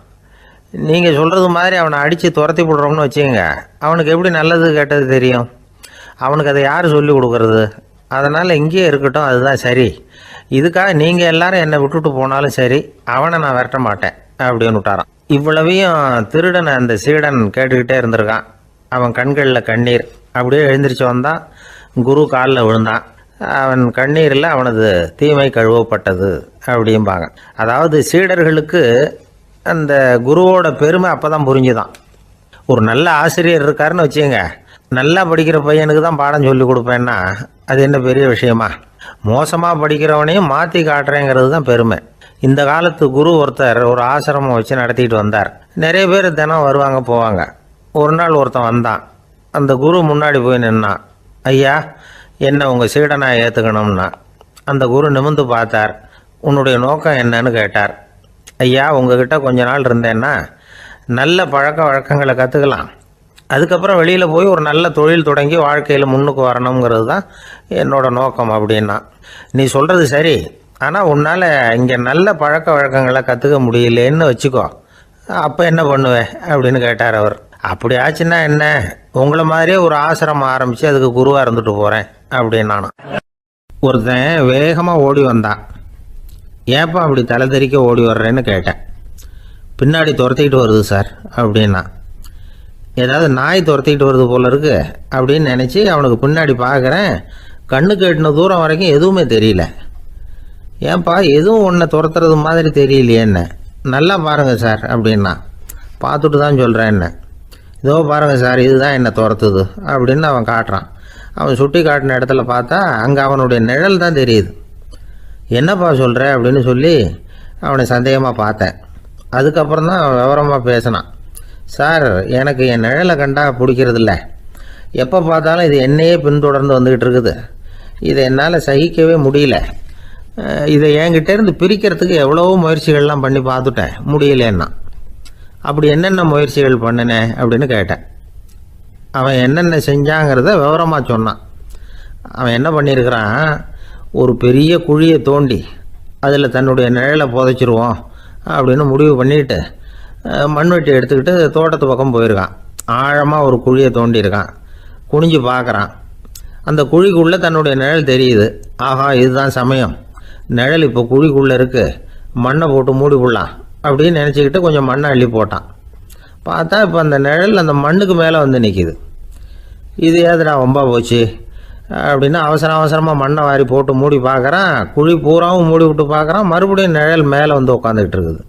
A: நீங்கள் சொல்கிறது மாதிரி அவனை அடித்து துரத்தி போடுறோம்னு வச்சுக்கோங்க, அவனுக்கு எப்படி நல்லது கெட்டது தெரியும்? அவனுக்கு அதை யார் சொல்லி கொடுக்கறது? அதனால் இங்கேயே இருக்கட்டும், அதுதான் சரி. இதுக்காக நீங்கள் எல்லாரும் என்னை விட்டுட்டு போனாலும் சரி, அவனை நான் விரட்ட மாட்டேன் அப்படின்னு விட்டாரான். இவ்வளவையும் திருடனை அந்த சீடன் கேட்டுக்கிட்டே இருந்திருக்கான். அவன் கண்களில் கண்ணீர். அப்படியே எழுந்திரிச்சு வந்தான். குரு காலில் விழுந்தான். அவன் கண்ணீரில் அவனது தீமை கழுவப்பட்டது அப்படிம்பாங்க. அதாவது சீடர்களுக்கு அந்த குருவோட பெருமை அப்போ தான் புரிஞ்சுதான். ஒரு நல்ல ஆசிரியர் இருக்காருன்னு வச்சுங்க, நல்லா படிக்கிற பையனுக்கு தான் பாடம் சொல்லி கொடுப்பேன்னா அது என்ன பெரிய விஷயமா? மோசமாக படிக்கிறவனையும் மாற்றி காட்டுறேங்கிறது தான் பெருமை. இந்த காலத்து குரு ஒருத்தர் ஒரு ஆசிரமம் வச்சு நடத்திட்டு வந்தார். நிறைய பேர் தினம் வருவாங்க போவாங்க. ஒரு நாள் ஒருத்தன் வந்தான். அந்த குரு முன்னாடி போய் நின்னான். ஐயா, என்ன உங்கள் சீடனாக ஏற்றுக்கணும்னா. அந்த குரு நிமிர்ந்து பார்த்தார். உன்னுடைய நோக்கம் என்னன்னு கேட்டார். ஐயா, உங்ககிட்ட கொஞ்ச நாள் இருந்தேன்னா நல்ல பழக்க வழக்கங்களை கற்றுக்கலாம். அதுக்கப்புறம் வெளியில் போய் ஒரு நல்ல தொழில் தொடங்கி வாழ்க்கையில் முன்னுக்கு வரணுங்கிறது தான் என்னோட நோக்கம் அப்படின்னா. நீ சொல்கிறது சரி, ஆனால் உன்னால் இங்கே நல்ல பழக்க வழக்கங்களை கற்றுக்க முடியலேன்னு வச்சுக்கோ, அப்போ என்ன பண்ணுவேன் அப்படின்னு கேட்டார் அவர். அப்படி ஆச்சுன்னா என்ன, உங்களை மாதிரியே ஒரு ஆசிரமம் ஆரம்பித்து அதுக்கு குருவாக இருந்துட்டு போகிறேன் அப்படின்னு நானும். ஒருத்தன் வேகமாக ஓடி வந்தான். ஏப்பா அப்படி தலை தெறிக்க ஓடி வர்றேன்னு கேட்டேன். பின்னாடி துரத்திக்கிட்டு வருது சார் அப்படின்னா. ஏதாவது நாய் துரத்திக்கிட்டு வருது போல இருக்கு அப்படின்னு நினச்சி அவனுக்கு பின்னாடி பார்க்குறேன். கண்ணுக்கு எட்டின தூரம் வரைக்கும் எதுவுமே தெரியல. ஏன்பா எதுவும் ஒன்றை துரத்துறது மாதிரி தெரியலையே என்ன? நல்லா பாருங்கள் சார் அப்படின்னா. பார்த்துட்டு தான் சொல்கிறேன் என்ன. இதோ பாருங்கள் சார், இதுதான் என்னை துரத்துது அப்படின்னு அவன் காட்டுறான். அவன் சுட்டி காட்டின இடத்துல பார்த்தா அங்கே அவனுடைய நிழல் தான் தெரியுது. என்னப்பா சொல்கிற அப்படின்னு சொல்லி அவனை சந்தேகமாக பார்த்தேன். அதுக்கப்புறம் தான் விவரமாக பேசினான். சார், எனக்கு என் நிழலை கண்டா பிடிக்கிறதில்ல. எப்போ பார்த்தாலும் இது என்னையே பின்தொடர்ந்து வந்துக்கிட்டு இருக்குது. இதை என்னால் சகிக்கவே முடியல. இதை என்கிட்டேருந்து பிரிக்கிறதுக்கு எவ்வளவோ முயற்சிகள்லாம் பண்ணி பார்த்துட்டேன், முடியலன்னா. அப்படி என்னென்ன முயற்சிகள் பண்ணினேன் அப்படின்னு கேட்டேன். அவன் என்னென்ன செஞ்சாங்கிறத விவரமாக சொன்னான். அவன் என்ன பண்ணியிருக்கிறான், ஒரு பெரிய குழியை தோண்டி அதில் தன்னுடைய நிழலை புதைச்சிருவோம் அப்படின்னு முடிவு பண்ணிட்டு மண்வெட்டி எடுத்துக்கிட்டு தோட்டத்து பக்கம் போயிருக்கான். ஆழமாக ஒரு குழியை தோண்டியிருக்கான். குனிஞ்சு பார்க்குறான். அந்த குழிக்குள்ளே தன்னுடைய நிழல் தெரியுது. ஆஹா, இதுதான் சமயம், நிழல் இப்போ குழிக்குள்ளே இருக்குது, மண்ணை போட்டு மூடி விடலாம் அப்படின்னு நினச்சிக்கிட்டு கொஞ்சம் மண்ணை அள்ளி போட்டான். பார்த்தா இப்போ அந்த நிழல் அந்த மண்ணுக்கு மேலே வந்து நிற்கிது. இது ஏதுடா வம்பா போச்சு அப்படின்னு அவசரமாக மண்ணை வாரி போட்டு மூடி பார்க்குறான். குழி பூராவும் மூடி விட்டு பார்க்குறான். மறுபடியும் நிழல் மேலே வந்து உட்காந்துக்கிட்டு இருக்குது.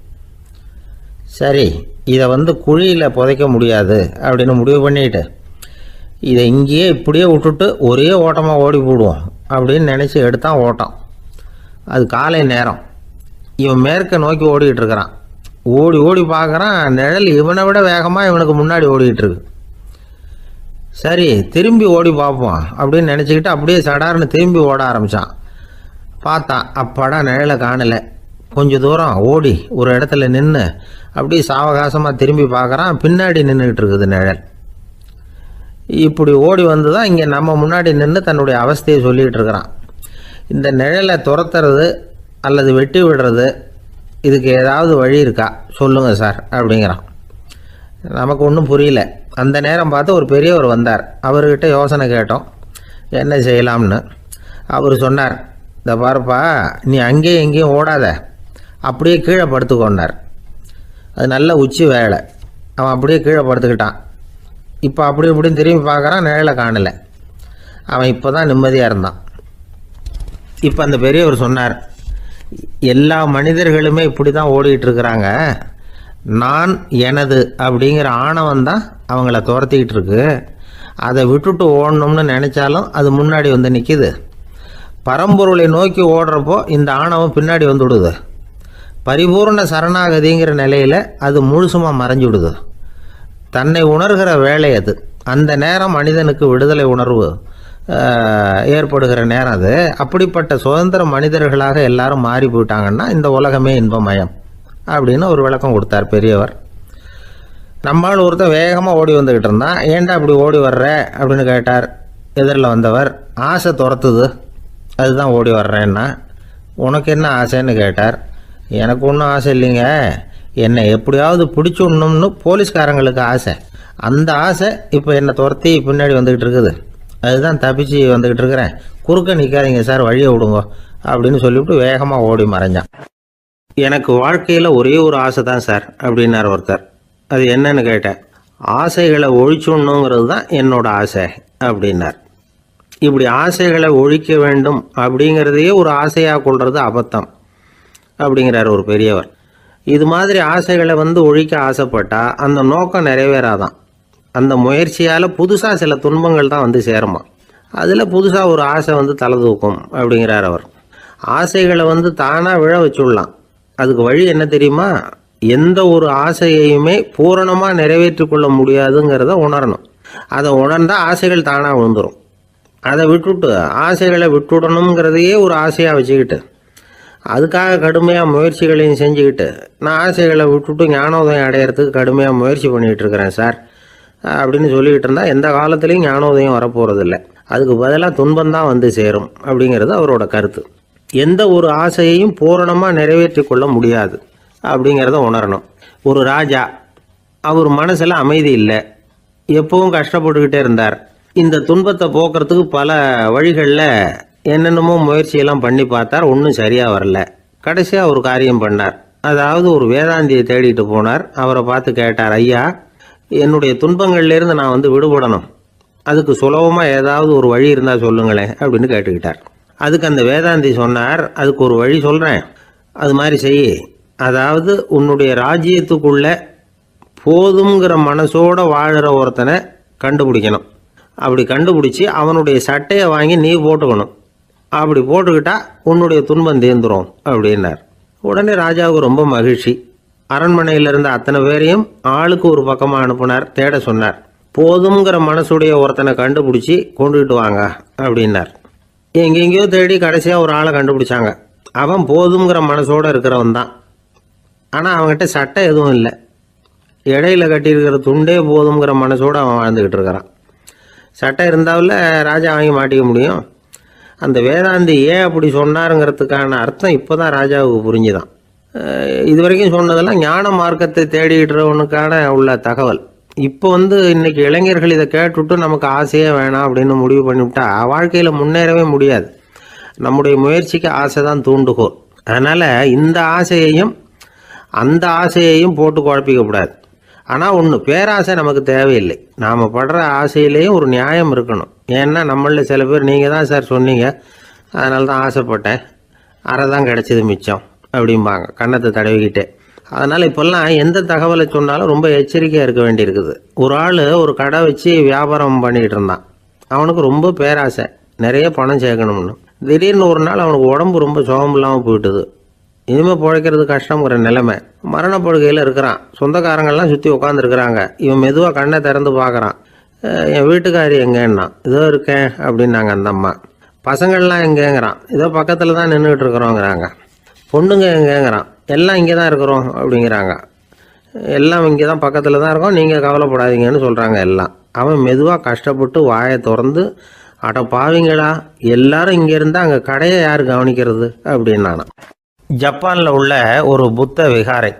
A: சரி, இதை குழியில் புதைக்க முடியாது அப்படின்னு முடிவு பண்ணிட்டு இதை இங்கேயே இப்படியே விட்டுட்டு ஒரே ஓட்டமாக ஓடி போடுவோம் அப்படின்னு நினச்சி எடுத்தான் ஓட்டம். அது காலை நேரம். இவன் மேற்க நோக்கி ஓடிக்கிட்டு இருக்கிறான். ஓடி ஓடி பார்க்குறான், நிழல் இவனை விட வேகமாக இவனுக்கு முன்னாடி ஓடிக்கிட்டு இருக்கு. சரி, திரும்பி ஓடி பார்ப்போம் அப்படின்னு நினச்சிக்கிட்டு அப்படியே சடார்னு திரும்பி ஓட ஆரம்பித்தான். பார்த்தான், அப்பாடா நிழலை காணலை. கொஞ்சம் தூரம் ஓடி ஒரு இடத்துல நின்று அப்படியே சாவகாசமாக திரும்பி பார்க்குறான். பின்னாடி நின்றுக்கிட்டு இருக்குது நிழல். இப்படி ஓடி வந்து தான் இங்கே நம்ம முன்னாடி நின்று தன்னுடைய அவஸ்தையை சொல்லிகிட்டு இருக்கிறான். இந்த நிழலை துரத்துறது அல்லது வெட்டி விடுறது, இதுக்கு ஏதாவது வழி இருக்கா சொல்லுங்கள் சார் அப்படிங்கிறான். நமக்கு ஒன்றும் புரியல. அந்த நேரம் பார்த்து ஒரு பெரியவர் வந்தார். அவர்கிட்ட யோசனை கேட்டோம், என்ன செய்யலாம்னு. அவர் சொன்னார், இந்த பாருப்பா, நீ அங்கேயும் எங்கேயும் ஓடாத, அப்படியே கீழே படுத்துக்கொண்டார். அது நல்ல உச்சி வேலை. அவன் அப்படியே கீழே படுத்துக்கிட்டான். இப்போ அப்படி இப்படின்னு திரும்பி பார்க்குறான், நிழலை காணலை. அவன் இப்போ தான் நிம்மதியாக இருந்தான். இப்போ அந்த பெரியவர் சொன்னார், எல்லா மனிதர்களுமே இப்படி தான் ஓடிக்கிட்டு இருக்கிறாங்க. நான் எனது அப்படிங்கிற ஆணவம் தான் அவங்கள துரத்திக்கிட்டு இருக்கு. அதை விட்டுட்டு ஓடணும்னு நினச்சாலும் அது முன்னாடி வந்து நிற்கிது. பரம்பொருளை நோக்கி ஓடுறப்போ இந்த ஆணவம் பின்னாடி வந்து விடுது. பரிபூர்ண சரணாகதிங்கிற நிலையில் அது முழுசுமாக மறைஞ்சு விடுது. தன்னை உணர்கிற வேலை அது. அந்த நேரம் மனிதனுக்கு விடுதலை உணர்வு ஏற்படுகிற நேரம் அது. அப்படிப்பட்ட சுதந்திர மனிதர்களாக எல்லாரும் மாறி போயிட்டாங்கன்னா இந்த உலகமே இன்பமயம் அப்படின்னு ஒரு விளக்கம் கொடுத்தார் பெரியவர். நம்மால் ஒருத்தன் வேகமாக ஓடி வந்துக்கிட்டு இருந்தான். ஏன்டா அப்படி ஓடி வர்ற அப்படின்னு கேட்டார் எதிரில் வந்தவர். ஆசை துரத்துது, அதுதான் ஓடி வர்றேன்னா. உனக்கு என்ன ஆசைன்னு கேட்டார். எனக்கு ஒன்றும் ஆசை இல்லைங்க, என்னை எப்படியாவது பிடிச்சுடணும்னு போலீஸ்காரங்களுக்கு ஆசை. அந்த ஆசை இப்போ என்னை துரத்தி பின்னாடி வந்துக்கிட்டு இருக்குது. அதுதான் தப்பிச்சு வந்துக்கிட்டு இருக்கிறேன். குறுக்க நிற்காதீங்க சார், வழியை விடுங்க அப்படின்னு சொல்லிவிட்டு வேகமாக ஓடி மறைஞ்சான். எனக்கு வாழ்க்கையில் ஒரே ஒரு ஆசை தான் சார் அப்படின்னார் ஒருத்தர். அது என்னன்னு கேட்டேன். ஆசைகளை ஒழிச்சுடணுங்கிறது தான் என்னோட ஆசை அப்படின்னார். இப்படி ஆசைகளை ஒழிக்க வேண்டும் அப்படிங்கிறதையே ஒரு ஆசையாக கொள்வது அபத்தம் அப்படிங்கிறார் ஒரு பெரியவர். இது மாதிரி ஆசைகளை ஒழிக்க ஆசைப்பட்டால் அந்த நோக்கம் நிறைவேறாதான். அந்த முயற்சியால் புதுசாக சில துன்பங்கள் தான் சேருமா. அதில் புதுசாக ஒரு ஆசை தலை தூக்கும் அப்படிங்கிறார் அவர். ஆசைகளை தானாக விழ வச்சுடலாம். அதுக்கு வழி என்ன தெரியுமா? எந்த ஒரு ஆசையையுமே பூரணமாக நிறைவேற்றி கொள்ள முடியாதுங்கிறத உணரணும். அதை உணர்ந்தால் ஆசைகள் தானாக விழுந்துடும். அதை விட்டுட்டு ஆசைகளை விட்டுடணுங்கிறதையே ஒரு ஆசையாக வச்சுக்கிட்டு அதுக்காக கடுமையாக முயற்சிகளையும் செஞ்சுக்கிட்டு நான் ஆசைகளை விட்டுட்டு ஞானோதயம் அடையிறதுக்கு கடுமையாக முயற்சி பண்ணிகிட்டு இருக்கிறேன் சார் அப்படின்னு சொல்லிக்கிட்டு இருந்தால் எந்த காலத்துலேயும் ஞானோதயம் வரப்போகிறதில்ல. அதுக்கு பதிலாக துன்பந்தான் சேரும் அப்படிங்கிறது அவரோட கருத்து. எந்த ஒரு ஆசையையும் பூரணமாக நிறைவேற்றி கொள்ள முடியாது அப்படிங்கிறத உணரணும். ஒரு ராஜா, அவர் மனசில் அமைதி இல்லை, எப்பவும் கஷ்டப்பட்டுக்கிட்டே இருந்தார். இந்த துன்பத்தை போக்குறதுக்கு பல வழிகளில் என்னென்னமோ முயற்சியெல்லாம் பண்ணி பார்த்தார். ஒன்றும் சரியாக வரல. கடைசியாக ஒரு காரியம் பண்ணார். அதாவது ஒரு வேதாந்தியை தேடிட்டு போனார். அவரை பார்த்து கேட்டார், ஐயா, என்னுடைய துன்பங்கள்லேருந்து நான் விடுபடணும், அதுக்கு சுலபமாக ஏதாவது ஒரு வழி இருந்தால் சொல்லுங்களேன் அப்படின்னு கேட்டுக்கிட்டார். அதுக்கு அந்த வேதாந்தி சொன்னார், அதுக்கு ஒரு வழி சொல்கிறேன், அது மாதிரி செய். அதாவது உன்னுடைய ராஜ்யத்துக்குள்ள போதுங்கிற மனசோட வாழ்கிற ஒருத்தனை கண்டுபிடிக்கணும். அப்படி கண்டுபிடிச்சி அவனுடைய சட்டையை வாங்கி நீ போட்டுக்கணும். அப்படி போட்டுக்கிட்டா உன்னுடைய துன்பம் தீர்ந்துடும் அப்படின்னார்.
B: உடனே ராஜாவுக்கு ரொம்ப மகிழ்ச்சி. அரண்மனையில் இருந்த அத்தனை பேரையும் ஆளுக்கு ஒரு பக்கமாக அனுப்புனார், தேட சொன்னார். போதுங்கிற மனசுடைய ஒருத்தனை கண்டுபிடிச்சி கொண்டுகிட்டு வாங்க அப்படின்னார். எங்கெங்கேயோ தேடி கடைசியாக ஒரு ஆளை கண்டுபிடிச்சாங்க. அவன் போதுங்கிற மனசோடு இருக்கிறவன் தான். ஆனால் அவன்கிட்ட சட்டை எதுவும் இல்லை. இடையில கட்டியிருக்கிற துண்டே போதுங்கிற மனசோடு அவன் வாழ்ந்துக்கிட்டு இருக்கிறான். சட்டை இருந்தாவில் ராஜா வாங்கி மாட்டிக்க முடியும். அந்த வேதாந்தி ஏன் அப்படி சொன்னாருங்கிறதுக்கான அர்த்தம் இப்போ தான் ராஜாவுக்கு புரிஞ்சுதான். இது வரைக்கும் சொன்னதெல்லாம் ஞான மார்க்கத்தை தேடிட்டுறவனுக்கான உள்ள தகவல். இப்போ இன்னைக்கு இளைஞர்கள் இதை கேட்டுவிட்டு நமக்கு ஆசையே வேணாம் அப்படின்னு முடிவு பண்ணிவிட்டா வாழ்க்கையில் முன்னேறவே முடியாது. நம்முடைய முயற்சிக்கு ஆசை தான் தூண்டுகோல். அதனால் இந்த ஆசையையும் அந்த ஆசையையும் போட்டு குழப்பிக்கக்கூடாது. ஆனால் ஒன்று, பேராசை நமக்கு தேவையில்லை. நாம் படுற ஆசையிலேயும் ஒரு நியாயம் இருக்கணும். ஏன்னா நம்மளில் சில பேர் நீங்கள் தான் சார் சொன்னீங்க, அதனால தான் ஆசைப்பட்டேன், அரை தான் கிடச்சிது மிச்சம் அப்படிம்பாங்க கன்னத்தை தடவிக்கிட்டே. அதனால் இப்போல்லாம் எந்த தகவலை சொன்னாலும் ரொம்ப எச்சரிக்கையாக இருக்க வேண்டியிருக்குது. ஒரு ஆள் ஒரு கடை வச்சு வியாபாரம் பண்ணிகிட்டு இருந்தான். அவனுக்கு ரொம்ப பேராசை, நிறைய பணம் சேர்க்கணும்னு. திடீர்னு ஒரு நாள் அவனுக்கு உடம்பு ரொம்ப சுகம் இல்லாமல் போயிட்டுது. இனிமேல் பிழைக்கிறது கஷ்டங்கிற நிலைமை. மரணப்படுகையில் இருக்கிறான். சொந்தக்காரங்கள்லாம் சுற்றி உட்காந்துருக்குறாங்க. இவன் மெதுவாக கண்ணை திறந்து பார்க்குறான். என் வீட்டுக்காரி எங்கேன்னா, இதோ இருக்கேன் அப்படின்னாங்க அந்த அம்மா. பசங்கள்லாம் எங்கேங்கிறான். இதோ பக்கத்தில் தான் நின்றுக்கிட்டு இருக்கிறோங்கிறாங்க. பொண்ணுங்க எங்கேங்கிறான். எல்லாம் இங்கே தான் இருக்கிறோம் அப்படிங்கிறாங்க. எல்லாம் இங்கே தான் பக்கத்தில் தான் இருக்கோம், நீங்கள் கவலைப்படாதீங்கன்னு சொல்கிறாங்க எல்லாம். அவன் மெதுவாக கஷ்டப்பட்டு வாயை திறந்து, அட பாவிங்களா, எல்லாரும் இங்கே இருந்தால் அங்கே கடையை யார் கவனிக்கிறது அப்படின்னானா. ஜப்பானில் உள்ள ஒரு புத்த விகாரை.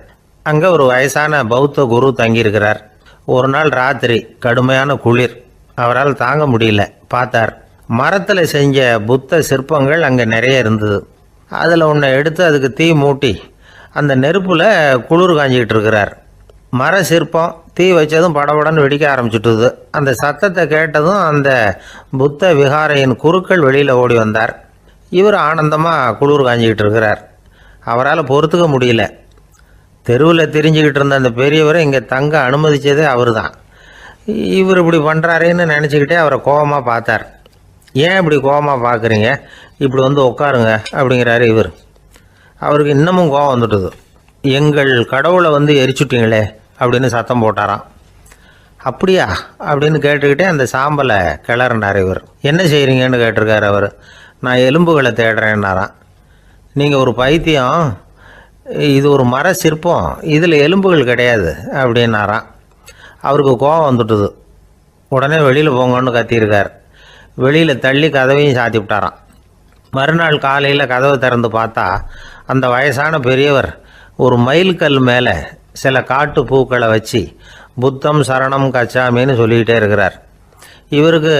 B: அங்கே ஒரு வயசான பௌத்த குரு தங்கியிருக்கிறார். ஒரு நாள் ராத்திரி கடுமையான குளிர். அவரால் தாங்க முடியல. பார்த்தார், மரத்தில் செஞ்ச புத்த சிற்பங்கள் அங்கே நிறைய இருந்தது. அதில் ஒன்றை எடுத்து அதுக்கு தீ மூட்டி அந்த நெருப்பில் குளிர் காஞ்சிக்கிட்டு இருக்கிறார். மர சிற்பம் தீ வச்சதும் படபடன்னு வெடிக்க ஆரம்பிச்சுட்டுது. அந்த சத்தத்தை கேட்டதும் அந்த புத்த விகாரையின் குருக்கள் வெளியில் ஓடி வந்தார். இவர் ஆனந்தமாக குளிர் காஞ்சிக்கிட்டு இருக்கிறார். அவரால் பொறுத்துக்க முடியல. தெருவில் திரிஞ்சுக்கிட்டு இருந்த அந்த பெரியவரை இங்கே தங்க அனுமதித்ததே அவர் தான். இவர் இப்படி பண்ணுறாருன்னு நினச்சிக்கிட்டே அவரை கோபமாக பார்த்தார். ஏன் இப்படி கோபமாக பார்க்குறீங்க, இப்படி உட்காருங்க அப்படிங்கிறாரு இவர். அவருக்கு இன்னமும் கோபம் வந்துட்டுது. எங்கள் கடவுளை எரிச்சுட்டிங்களே அப்படின்னு சத்தம் போட்டாராம். அப்படியா அப்படின்னு கேட்டுக்கிட்டே அந்த சாம்பலை கிளறினார் இவர். என்ன செய்கிறீங்கன்னு கேட்டிருக்காரு அவர். நான் எலும்புகளை தேடுறேன்னாராம். நீங்கள் ஒரு பைத்தியம், இது ஒரு மர சிற்பம், இதில் எலும்புகள் கிடையாது அப்படின்னாராம். அவருக்கு கோபம் வந்துட்டுது. உடனே வெளியில் போங்கன்னு கத்தியிருக்கார். வெளியில் தள்ளி கதவையும் சாத்தி விட்டாராம். மறுநாள் காலையில் கதவை திறந்து பார்த்தா அந்த வயசான பெரியவர் ஒரு மயில்கல் மேலே சில காட்டு பூக்களை வச்சு புத்தம் சரணம் கச்சாமின்னு சொல்லிக்கிட்டே இருக்கிறார். இவருக்கு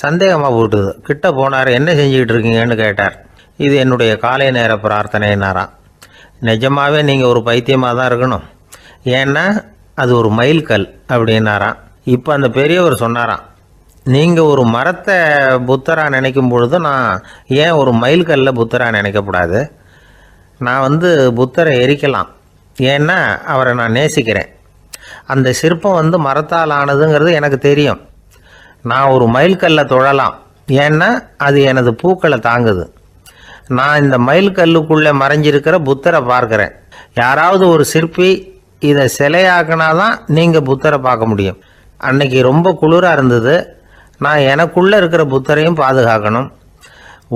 B: சந்தேகமாக போட்டுது. கிட்ட போனார். என்ன செஞ்சுக்கிட்டு இருக்கீங்கன்னு கேட்டார். இது என்னுடைய காலை நேர பிரார்த்தனைனாராம். நிஜமாகவே நீங்கள் ஒரு பைத்தியமாக தான் இருக்கணும், ஏன்னா அது ஒரு மயில்கல் அப்படின்னாராம். இப்போ அந்த பெரியவர் சொன்னாராம், நீங்கள் ஒரு மரத்தை புத்தராக நினைக்கும் பொழுது நான் ஏன் ஒரு மயில்கல்ல புத்தராக நினைக்கக்கூடாது? நான் புத்தரை எரிக்கலாம், ஏன்னா அவரை நான் நேசிக்கிறேன். அந்த சிற்பம் மரத்தால் ஆனதுங்கிறது எனக்கு தெரியும். நான் ஒரு மயில்கல்லை தொழலாம், ஏன்னா அது எனது பூக்களை தாங்குது. நான் இந்த மயில்கல்லுக்குள்ளே மறைஞ்சிருக்கிற புத்தரை பார்க்குறேன். யாராவது ஒரு சிற்பி இதை சிலையாக்கினாதான் நீங்கள் புத்தரை பார்க்க முடியும். அன்னைக்கு ரொம்ப குளிராக இருந்தது. நான் எனக்குள்ளே இருக்கிற புத்தரையும் பாதுகாக்கணும்.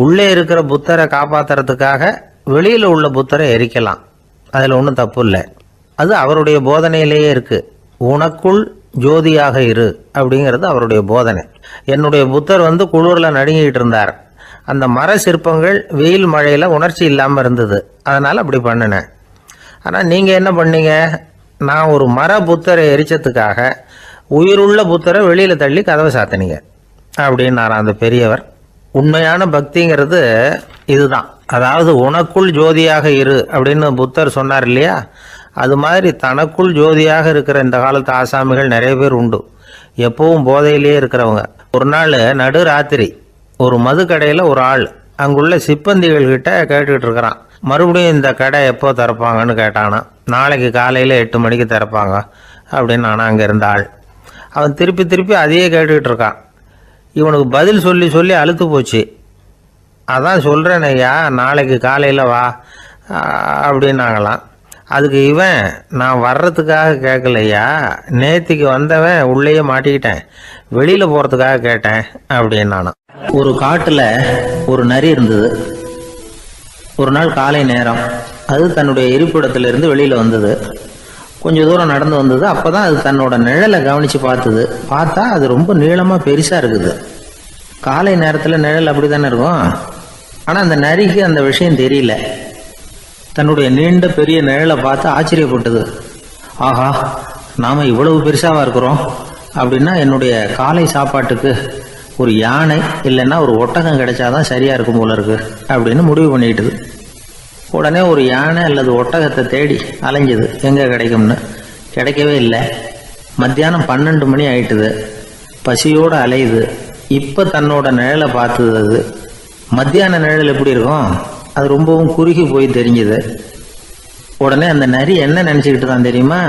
B: உள்ளே இருக்கிற புத்தரை காப்பாற்றுறதுக்காக வெளியில் உள்ள புத்தரை எரிக்கலாம், அதில் ஒன்றும் தப்பு இல்லை. அது அவருடைய போதனையிலேயே இருக்குது. உனக்குள் ஜோதியாக இரு அப்படிங்கிறது அவருடைய போதனை. என்னுடைய புத்தர் குளிரில் நடுங்கிட்டு இருந்தார். அந்த மர சிற்பங்கள் வெயில் மழையில் உணர்ச்சி இல்லாமல் இருந்தது, அதனால் அப்படி பண்ணினேன். ஆனால் நீங்கள் என்ன பண்ணீங்க? நான் ஒரு மர புத்தரை எரிச்சதுக்காக உயிருள்ள புத்தரை வெளியில் தள்ளி கதவை சாத்தினீங்க அப்படின்னாராம் அந்த பெரியவர். உண்மையான பக்திங்கிறது இதுதான். அதாவது உனக்குள் ஜோதியாக இரு அப்படின்னு புத்தர் சொன்னார் இல்லையா, அது மாதிரி தனக்குள் ஜோதியாக இருக்கிற இந்த காலத்து ஆசாமிகள் நிறைய பேர் உண்டு. எப்பவும் போதையிலேயே இருக்கிறவங்க. ஒரு நாள் நடு ராத்திரி ஒரு மது கடையில் ஒரு ஆள் அங்குள்ள சிப்பந்திகள்கிட்ட கேட்டுக்கிட்டு இருக்கிறான். மறுபடியும் இந்த கடை எப்போ திறப்பாங்கன்னு கேட்டானா. நாளைக்கு காலையில் 8 மணிக்கு திறப்பாங்க அப்படின்னு நானும் அங்கே இருந்த ஆள். அவன் திருப்பி திருப்பி அதையே கேட்டுக்கிட்டு இருக்கான். இவனுக்கு பதில் சொல்லி சொல்லி அழுத்து போச்சு. அதான் சொல்கிறேன் ஐயா, நாளைக்கு காலையில் வா அப்படின்னாங்களாம். அதுக்கு இவன், நான் வர்றதுக்காக கேட்கலையா, நேத்திக்கு வந்தவன் உள்ளேயே மாட்டிக்கிட்டேன், வெளியில் போகிறதுக்காக கேட்டேன் அப்படின்னானான்.
A: ஒரு காட்டில் ஒரு நரி இருந்தது. ஒரு நாள் காலை நேரம் அது தன்னுடைய இருப்பிடத்திலிருந்து வெளியில் வந்தது. கொஞ்சம் தூரம் நடந்து வந்தது. அப்போ தான் அது தன்னோட நிழலை கவனித்து பார்த்தா அது ரொம்ப நீளமாக பெருசாக இருக்குது. காலை நேரத்தில் நிழல் அப்படி தானே இருக்கும். ஆனால் அந்த நரிக்கு அந்த விஷயம் தெரியல. தன்னுடைய நீண்ட பெரிய நிழலை பார்த்து ஆச்சரியப்பட்டது. ஆஹா, நாம் இவ்வளவு பெருசாக இருக்கிறோம் அப்படின்னா என்னுடைய காலை சாப்பாட்டுக்கு ஒரு யானை இல்லைன்னா ஒரு ஒட்டகம் கிடைச்சாதான் சரியாக இருக்கும் போல இருக்கு அப்படின்னு முடிவு பண்ணிக்கிட்டுது. உடனே ஒரு யானை அல்லது ஒட்டகத்தை தேடி அலைஞ்சுது, எங்கே கிடைக்கும்னு. கிடைக்கவே இல்லை. மத்தியானம் 12 மணி ஆயிட்டுது. பசியோடு அலையுது. இப்போ தன்னோட நிழலை பார்த்தது. அது மத்தியான நிழல் எப்படி இருக்கும், அது ரொம்பவும் குறுகி போய் தெரிஞ்சுது. உடனே அந்த நரி என்ன நினச்சிக்கிட்டு தான் தெரியுமா,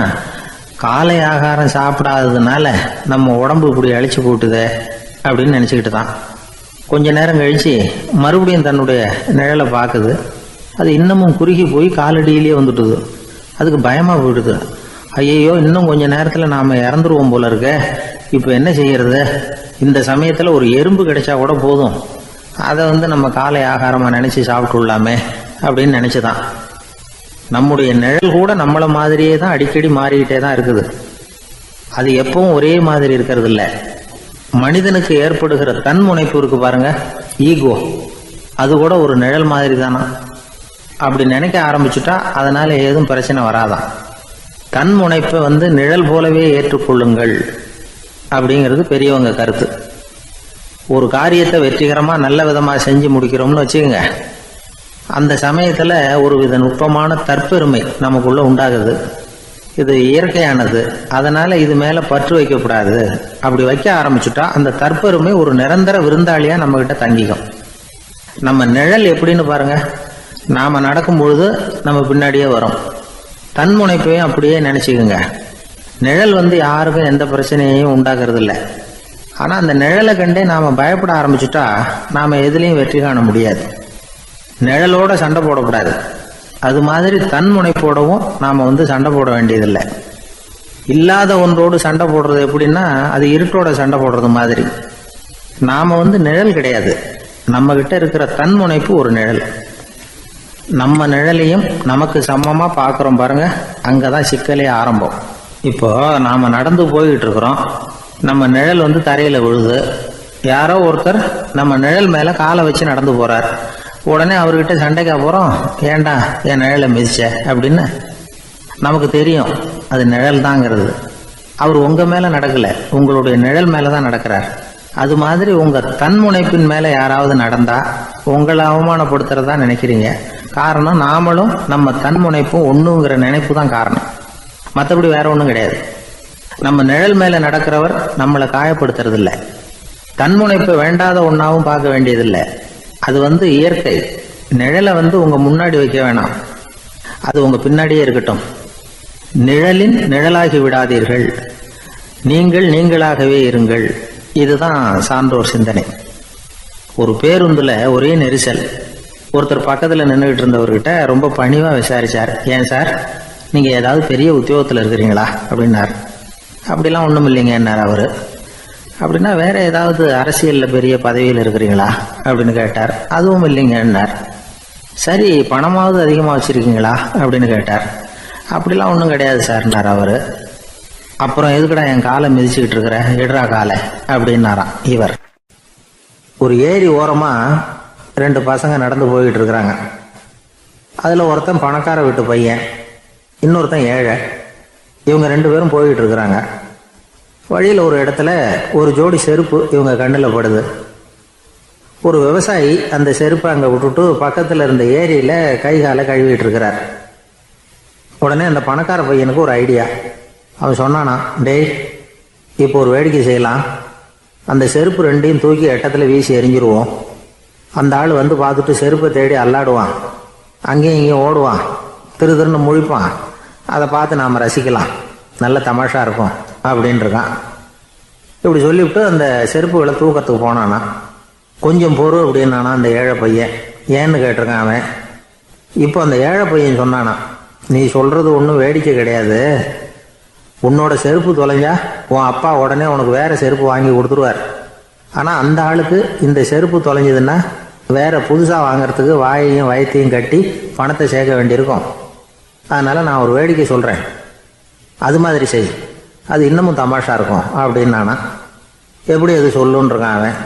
A: காலை ஆகாரம் சாப்பிடாததுனால நம்ம உடம்பு இப்படி அழிச்சு போட்டுதே அப்படின்னு நினச்சிக்கிட்டு தான். கொஞ்ச நேரம் கழித்து மறுபடியும் தன்னுடைய நிழலை பார்க்குது. அது இன்னமும் குறுகி போய் காலடியிலே வந்துட்டுது. அதுக்கு பயமாக போயிடுது. ஐயையோ, இன்னும் கொஞ்ச நேரத்தில் நாம் இறந்துருவோம் போல இருக்க, இப்போ என்ன செய்யறது? இந்த சமயத்தில் ஒரு எறும்பு கிடைச்சா கூட போதும், அதை நம்ம காலை ஆகாரமாக நினச்சி சாப்பிட்டுள்ளாமே அப்படின்னு நினச்சிதான். நம்முடைய நிழல் கூட நம்மளை மாதிரியே தான் அடிக்கடி மாறிக்கிட்டே தான் இருக்குது. அது எப்பவும் ஒரே மாதிரி இருக்கிறது இல்லை. மனிதனுக்கு ஏற்படுகிற தன்முனைப்பு இருக்கு பாருங்க, ஈகோ, அது கூட ஒரு நிழல் மாதிரி தானா. அப்படி நினைக்க ஆரம்பிச்சுட்டா அதனால ஏதும் பிரச்சனை வராதான். தன்முனைப்பை நிழல் போலவே ஏற்றுக்கொள்ளுங்கள் அப்படிங்கிறது பெரியவங்க கருத்து. ஒரு காரியத்தை வெற்றிகரமாக நல்ல விதமாக செஞ்சு முடிக்கிறோம்னு வச்சுக்கோங்க, அந்த சமயத்தில் ஒரு வித நுட்பமான தற்பெருமை நமக்குள்ள உண்டாகுது. இது இயற்கையானது, அதனால இது மேலே பற்று வைக்கக்கூடாது. அப்படி வைக்க ஆரம்பிச்சுட்டா அந்த தற்பெருமை ஒரு நிரந்தர விருந்தாளியாக நம்மகிட்ட தங்கிக்கும். நம்ம நிழல் எப்படின்னு பாருங்க, நாம் நடக்கும் பொழுது நம்ம பின்னாடியே வரும். தன்முனைப்பையும் அப்படியே நினச்சிக்கோங்க. நிழல் யாருக்கும் எந்த பிரச்சனையையும் உண்டாக்குறது இல்லை. ஆனால் அந்த நிழலை கண்டே நாம் பயப்பட ஆரம்பிச்சுட்டா நாம் எதுலேயும் வெற்றி காண முடியாது. நிழலோட சண்டை போடக்கூடாது. அது மாதிரி தன்முனைப்போடவும் நாம் சண்டை போட வேண்டியதில்லை. இல்லாத ஒன்றோடு சண்டை போடுறது எப்படின்னா, அது இருட்டோட சண்டை போடுறது மாதிரி. நாம் நிழல் கிடையாது, நம்மகிட்ட இருக்கிற தன்முனைப்பு ஒரு நிழல். நம்ம நிழலையும் நமக்கு சமமாக பார்க்குறோம் பாருங்க, அங்கே தான் சிக்கலே ஆரம்பம். இப்போ நாம் நடந்து போய்கிட்டு இருக்கிறோம். நம்ம நிழல் தரையில் விழுது. யாரோ ஒருத்தர் நம்ம நிழல் மேலே காலை வச்சு நடந்து போகிறார். உடனே அவர்கிட்ட சண்டைக்கா போகிறோம், ஏண்டா என் நிழலை மிதிச்ச அப்படின்னு. நமக்கு தெரியும் அது நிழல் தாங்கிறது. அவர் உங்கள் மேலே நடக்கலை, உங்களுடைய நிழல் மேலே தான் நடக்கிறார். அது மாதிரி உங்கள் தன்முனைப்பின் மேலே யாராவது நடந்தால் உங்களை அவமானப்படுத்துறதா நினைக்கிறீங்க. காரணம், நாமளும் நம்ம தன்முனைப்பும் ஒன்றுங்கிற நினைப்பு தான் காரணம், மற்றபடி வேற ஒன்றும் கிடையாது. நம்ம நிழல் மேலே நடக்கிறவர் நம்மளை காயப்படுத்துறதில்லை. தன்முனைப்பை வேண்டாத ஒன்றாவும் பார்க்க வேண்டியதில்லை. அது இயற்கை. நிழலை உங்கள் முன்னாடி வைக்க வேணாம், அது உங்கள் பின்னாடியே இருக்கட்டும். நிழலின் நிழலாகி விடாதீர்கள், நீங்கள் நீங்களாகவே இருங்கள். இதுதான் சான்றோர் சிந்தனை. ஒரு பேருந்துல ஒரே நெரிசல். ஒருத்தர் பக்கத்தில் நின்றுகிட்டு இருந்தவர்கிட்ட ரொம்ப பணிவாக விசாரிச்சார், ஏன் சார் நீங்கள் ஏதாவது பெரிய உத்தியோகத்தில் இருக்கிறீங்களா அப்படின்னார். அப்படிலாம் ஒன்றும் இல்லைங்க என்னார் அவர். அப்படின்னா வேற ஏதாவது அரசியலில் பெரிய பதவியில் இருக்கிறீங்களா அப்படின்னு கேட்டார். அதுவும் இல்லைங்கன்னார். சரி, பணமாவது அதிகமாக வச்சுருக்கீங்களா அப்படின்னு கேட்டார். அப்படிலாம் ஒன்றும் கிடையாது சார்னார் அவர். அப்புறம் எதுக்குடா என் காலை மிதிச்சுக்கிட்டு இருக்கிற, எடுறா காலை அப்படின்னாராம் இவர். ஒரு ஏரி ஓரமாக 2 பசங்க நடந்து போய்கிட்டு இருக்கிறாங்க. அதில் ஒருத்தன் பணக்கார வீட்டு பையன், இன்னொருத்தன் ஏழை. இவங்க 2 பேரும் போய்கிட்டு இருக்கிறாங்க. வழியில் ஒரு இடத்துல ஒரு ஜோடி செருப்பு இவங்க கண்ணில் படுது. ஒரு விவசாயி அந்த செருப்பை அங்கே விட்டுட்டு பக்கத்தில் இருந்த ஏரியில் கை காலை கழுவிட்டு இருக்கிறார். உடனே அந்த பணக்கார பையனுக்கு ஒரு ஐடியா. அவன் சொன்னானா, டேய் இப்போ ஒரு வேடிக்கை செய்யலாம், அந்த செருப்பு 2ஐயும் தூக்கி எட்டத்தில் வீசி எரிஞ்சிருவோம். அந்த ஆள் பார்த்துட்டு செருப்பை தேடி அல்லாடுவான், அங்கேயும் இங்கேயும் ஓடுவான், திருன்னு முழிப்பான். அதை பார்த்து நாம் ரசிக்கலாம், நல்ல தமாஷா இருக்கும் அப்படின்னு இருக்கான். இப்படி சொல்லிவிட்டு அந்த செருப்புகளை தூக்கத்துக்கு போனானா. கொஞ்சம் பொறு அப்படின்னானா அந்த ஏழை பையன். ஏன்னு கேட்டிருக்கான் அவன். இப்போ அந்த ஏழை பையன் சொன்னானா, நீ சொல்கிறது ஒன்றும் வேடிக்கை கிடையாது. உன்னோட செருப்பு தொலைஞ்சா உன் அப்பா உடனே உனக்கு வேறு செருப்பு வாங்கி கொடுத்துருவார். ஆனால் அந்த ஆளுக்கு இந்த செருப்பு தொலைஞ்சதுன்னா வேறு புதுசாக வாங்கிறதுக்கு வாயையும் வயத்தையும் கட்டி பணத்தை சேர்க்க வேண்டியிருக்கும். அதனால் நான் ஒரு வேடிக்கை சொல்கிறேன், அது மாதிரி செய், அது இன்னமும் தமாஷா இருக்கும் அப்படின்னு நானா. எப்படி அது சொல்லுன்றான் அவன்.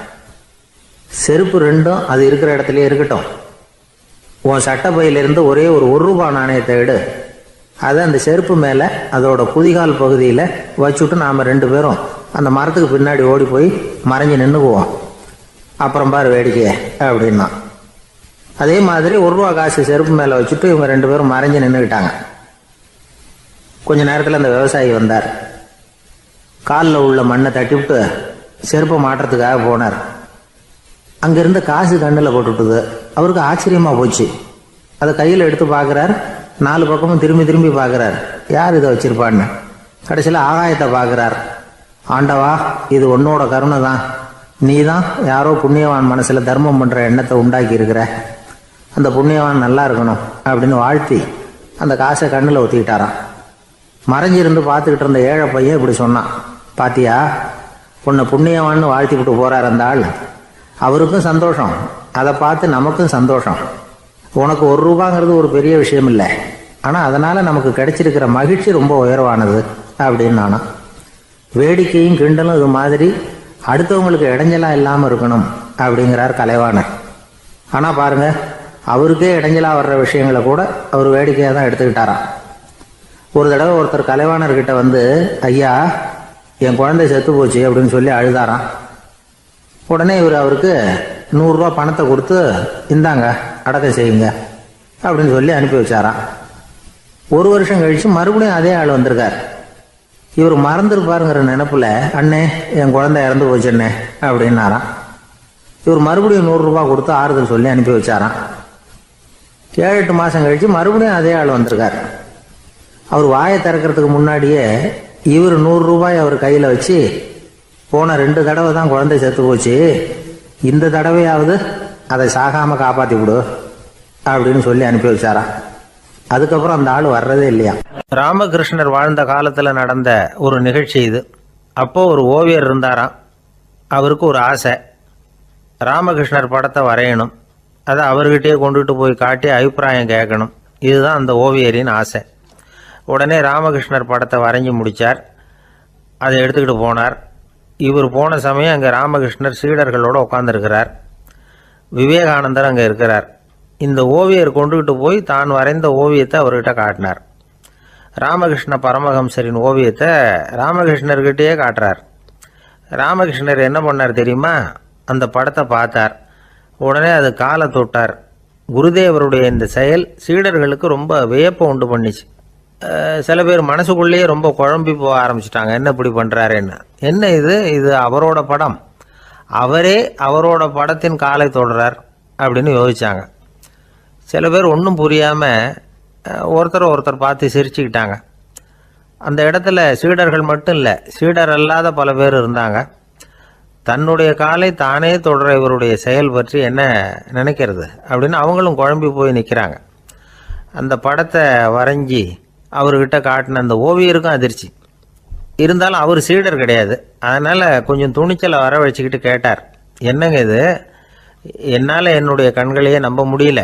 A: செருப்பு ரெண்டும் அது இருக்கிற இடத்துலையே இருக்கட்டும். உன் சட்டை பையிலிருந்து ஒரே ஒரு ரூபா நாணயத்தை எடு, அதை அந்த செருப்பு மேலே அதோட குதிகால் பகுதியில் வச்சுட்டு நாம் 2 பேரும் அந்த மரத்துக்கு பின்னாடி ஓடி போய் மறைஞ்சு நின்றுக்குவோம். அப்புறம் பாரு வேடிக்கையே அப்படின்னா. அதே மாதிரி 1 ரூபா காசு செருப்பு மேலே வச்சுட்டு இவங்க 2 பேரும் மறைஞ்சு நின்றுக்கிட்டாங்க. கொஞ்ச நேரத்தில் அந்த விவசாயி வந்தார். காலில் உள்ள மண்ணை தட்டிவிட்டு செருப்பை மாட்டுறதுக்காக போனார். அங்கிருந்த காசு கண்ணில் போட்டுவிட்டது. அவருக்கு ஆச்சரியமாக போச்சு. அதை கையில் எடுத்து பார்க்குறார். 4 பக்கமும் திரும்பி திரும்பி பார்க்குறார், யார் இதை வச்சிருப்பான்னு. கடைசியில் ஆகாயத்தை பார்க்குறார். ஆண்டவா, இது உன்னோட கருணை தான். நீ தான் யாரோ புண்ணியவான் மனசில் தர்மம் பண்ணுற எண்ணத்தை உண்டாக்கி இருக்கிற. அந்த புண்ணியவான் நல்லா இருக்கணும் அப்படின்னு வாழ்த்தி அந்த காசை கண்ணில் ஒத்திக்கிட்டாராம். மறைஞ்சிருந்து பார்த்துக்கிட்டு இருந்த ஏழை பையன் இப்படி சொன்னான், பாத்தியா, உன்னை புண்ணியவான்னு வாழ்த்தி விட்டு போகிறார் அந்த ஆள். அவருக்கும் சந்தோஷம், அதை பார்த்து நமக்கும் சந்தோஷம். உனக்கு 1 ரூபாங்கிறது ஒரு பெரிய விஷயம் இல்லை, ஆனால் அதனால் நமக்கு கிடைச்சிருக்கிற மகிழ்ச்சி ரொம்ப உயர்வானது அப்படின்னு நானா. வேடிக்கையும் கிண்டலும் இது மாதிரி அடுத்தவங்களுக்கு இடைஞ்சலாக இல்லாமல் இருக்கணும் அப்படிங்கிறார் கலைவாணர். ஆனால் பாருங்க, அவருக்கே இடைஞ்சலாக வர்ற விஷயங்களை கூட அவர் வேடிக்கையாக தான் எடுத்துக்கிட்டாராம். ஒரு தடவை ஒருத்தர் கலைவாணர்கிட்ட வந்து, ஐயா, என் குழந்தை செத்து போச்சு அப்படின்னு சொல்லி அழுதாராம். உடனே இவர் அவருக்கு 100 ரூபா பணத்தை கொடுத்து, இந்தாங்க அடக்கம் செய்யுங்க அப்படின்னு சொல்லி அனுப்பி வச்சாராம். 1 வருஷம் கழிச்சு மறுபடியும் அதே ஆள் வந்திருக்கார். இவர் மறந்துருப்பாருங்கிற நினைப்புல, அண்ணே என் குழந்தை இறந்து போச்சுண்ணே அப்படின்னாராம். இவர் மறுபடியும் 100 ரூபா கொடுத்து ஆறுதல் சொல்லி அனுப்பி வச்சாராம். 7-8 மாதம் கழிச்சு மறுபடியும் அதே ஆள் வந்திருக்கார். அவர் வாயை திறக்கிறதுக்கு முன்னாடியே இவர் 100 ரூபாய் அவர் கையில் வச்சு, போன 2 தடவை தான் குழந்தை செத்து போச்சு, இந்த தடவையாவது அதை சாகாமல் காப்பாற்றி விடு அப்படின்னு சொல்லி அனுப்பி வச்சாராம். அதுக்கப்புறம் அந்த ஆள் வர்றதே இல்லையா. ராமகிருஷ்ணர் வாழ்ந்த காலத்தில் நடந்த ஒரு நிகழ்ச்சி இது. அப்போது ஒரு ஓவியர் இருந்தாராம். அவருக்கு ஒரு ஆசை, ராமகிருஷ்ணர் படத்தை வரையணும், அதை அவர்கிட்டயே கொண்டுட்டு போய் காட்டி அபிப்பிராயம் கேட்கணும். இதுதான் அந்த ஓவியரின் ஆசை. உடனே ராமகிருஷ்ணர் படத்தை வரைஞ்சி முடித்தார். அதை எடுத்துக்கிட்டு போனார். இவர் போன சமயம் அங்கே ராமகிருஷ்ணர் சீடர்களோடு உட்காந்துருக்கிறார். விவேகானந்தர் அங்கே இருக்கிறார். இந்த ஓவியர் கொண்டுகிட்டு போய் தான் வரைந்த ஓவியத்தை அவர்கிட்ட காட்டினார். ராமகிருஷ்ண பரமஹம்சரின் ஓவியத்தை ராமகிருஷ்ணர்கிட்டயே காட்டுறார். ராமகிருஷ்ணர் என்ன பண்ணார் தெரியுமா? அந்த படத்தை பார்த்தார். உடனே அது காலை தொட்டார். குருதேவருடைய இந்த செயல் சீடர்களுக்கு ரொம்ப வியப்பை உண்டு பண்ணிச்சு. சில பேர் மனசுக்குள்ளேயே ரொம்ப குழம்பி போக ஆரம்பிச்சிட்டாங்க, என்ன இப்படி பண்ணுறாருன்னு. என்ன இது அவரோட படம், அவரே அவரோட படத்தின் காலை தொடுறார் அப்படின்னு யோசித்தாங்க. சில பேர் ஒன்றும் புரியாமல் ஒருத்தர் பார்த்து சிரிச்சுக்கிட்டாங்க. அந்த இடத்துல சீடர்கள் மட்டும் இல்லை, சீடர் அல்லாத பல பேர் இருந்தாங்க. தன்னுடைய காலை தானே தொடர இவருடைய செயல் பற்றி என்ன நினைக்கிறது அப்படின்னு அவங்களும் குழம்பி போய் நிற்கிறாங்க. அந்த படத்தை வரைஞ்சி அவர்கிட்ட காட்டின அந்த ஓவியருக்கும் அதிர்ச்சி. இருந்தாலும் அவர் சீடர் கிடையாது. அதனால் கொஞ்சம் துணிச்சலை வரவழைச்சிக்கிட்டு கேட்டார், என்னங்க இது, என்னால் என்னுடைய கண்களையே நம்ப முடியல.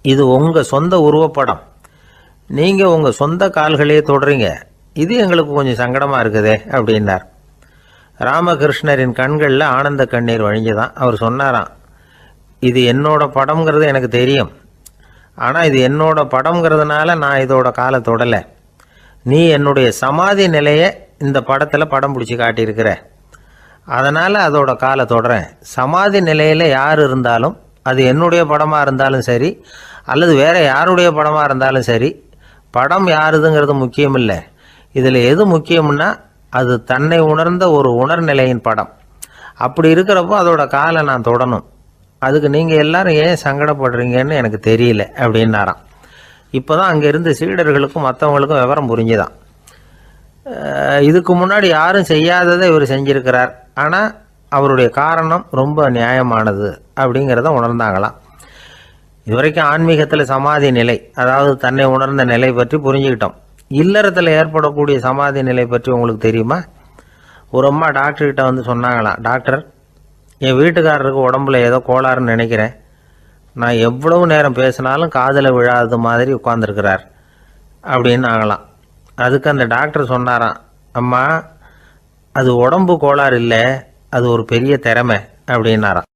A: இது உங்கள் சொந்த உருவப்படம், நீங்கள் உங்கள் சொந்த கால்களையே தொடுறீங்க, இது எங்களுக்கு கொஞ்சம் சங்கடமாக இருக்குதே அப்படின்னார். ராமகிருஷ்ணரின் கண்களில் ஆனந்த கண்ணீர் வழிஞ்சுதான். அவர் சொன்னாராம், இது என்னோட படம்ங்கிறது எனக்கு தெரியும், ஆனால் இது என்னோட படம்ங்கிறதுனால நான் இதோட காலை தொடலை. நீ என்னுடைய சமாதி நிலையை இந்த படத்தில் படம் பிடிச்சி காட்டியிருக்கிற, அதனால் அதோட காலை தொடறேன். சமாதி நிலையில் யார் இருந்தாலும், அது என்னுடைய படமாக இருந்தாலும் சரி அல்லது வேறு யாருடைய படமாக இருந்தாலும் சரி, படம் யாருதுங்கிறது முக்கியம் இல்லை. இதில் எது முக்கியம்னா அது தன்னை உணர்ந்த ஒரு உணர்நிலையின் படம். அப்படி இருக்கிறப்போ அதோட காலை நான் தொடணும். அதுக்கு நீங்கள் எல்லாரும் ஏன் சங்கடப்படுறீங்கன்னு எனக்கு தெரியல அப்படின்னாராம். இப்போ தான் அங்கே இருந்த சீடர்களுக்கும் மற்றவங்களுக்கும் விவரம் புரிஞ்சுதான். இதுக்கு முன்னாடி யாரும் செய்யாததை இவர் செஞ்சிருக்கிறார், ஆனால் அவருடைய காரணம் ரொம்ப நியாயமானது அப்படிங்கிறத உணர்ந்தாங்களாம். இதுவரைக்கும் ஆன்மீகத்தில் சமாதி நிலை, அதாவது தன்னை உணர்ந்த நிலை பற்றி புரிஞ்சுக்கிட்டோம். இல்லறத்தில் ஏற்படக்கூடிய சமாதி நிலை பற்றி உங்களுக்கு தெரியுமா? ஒரு அம்மா டாக்டர்கிட்ட வந்து சொன்னாங்களாம், டாக்டர், என் வீட்டுக்காரருக்கு உடம்புல ஏதோ கோளாறுன்னு நினைக்கிறேன். நான் எவ்வளவு நேரம் பேசினாலும் காதில் விழாதது மாதிரி உட்காந்துருக்கிறார் அப்படின்னு ஆகலாம். அதுக்கு அந்த டாக்டர் சொன்னாராம், அம்மா, அது உடம்பு கோளாறு இல்லை, அது ஒரு பெரிய திறமை அப்படின்னாராம்.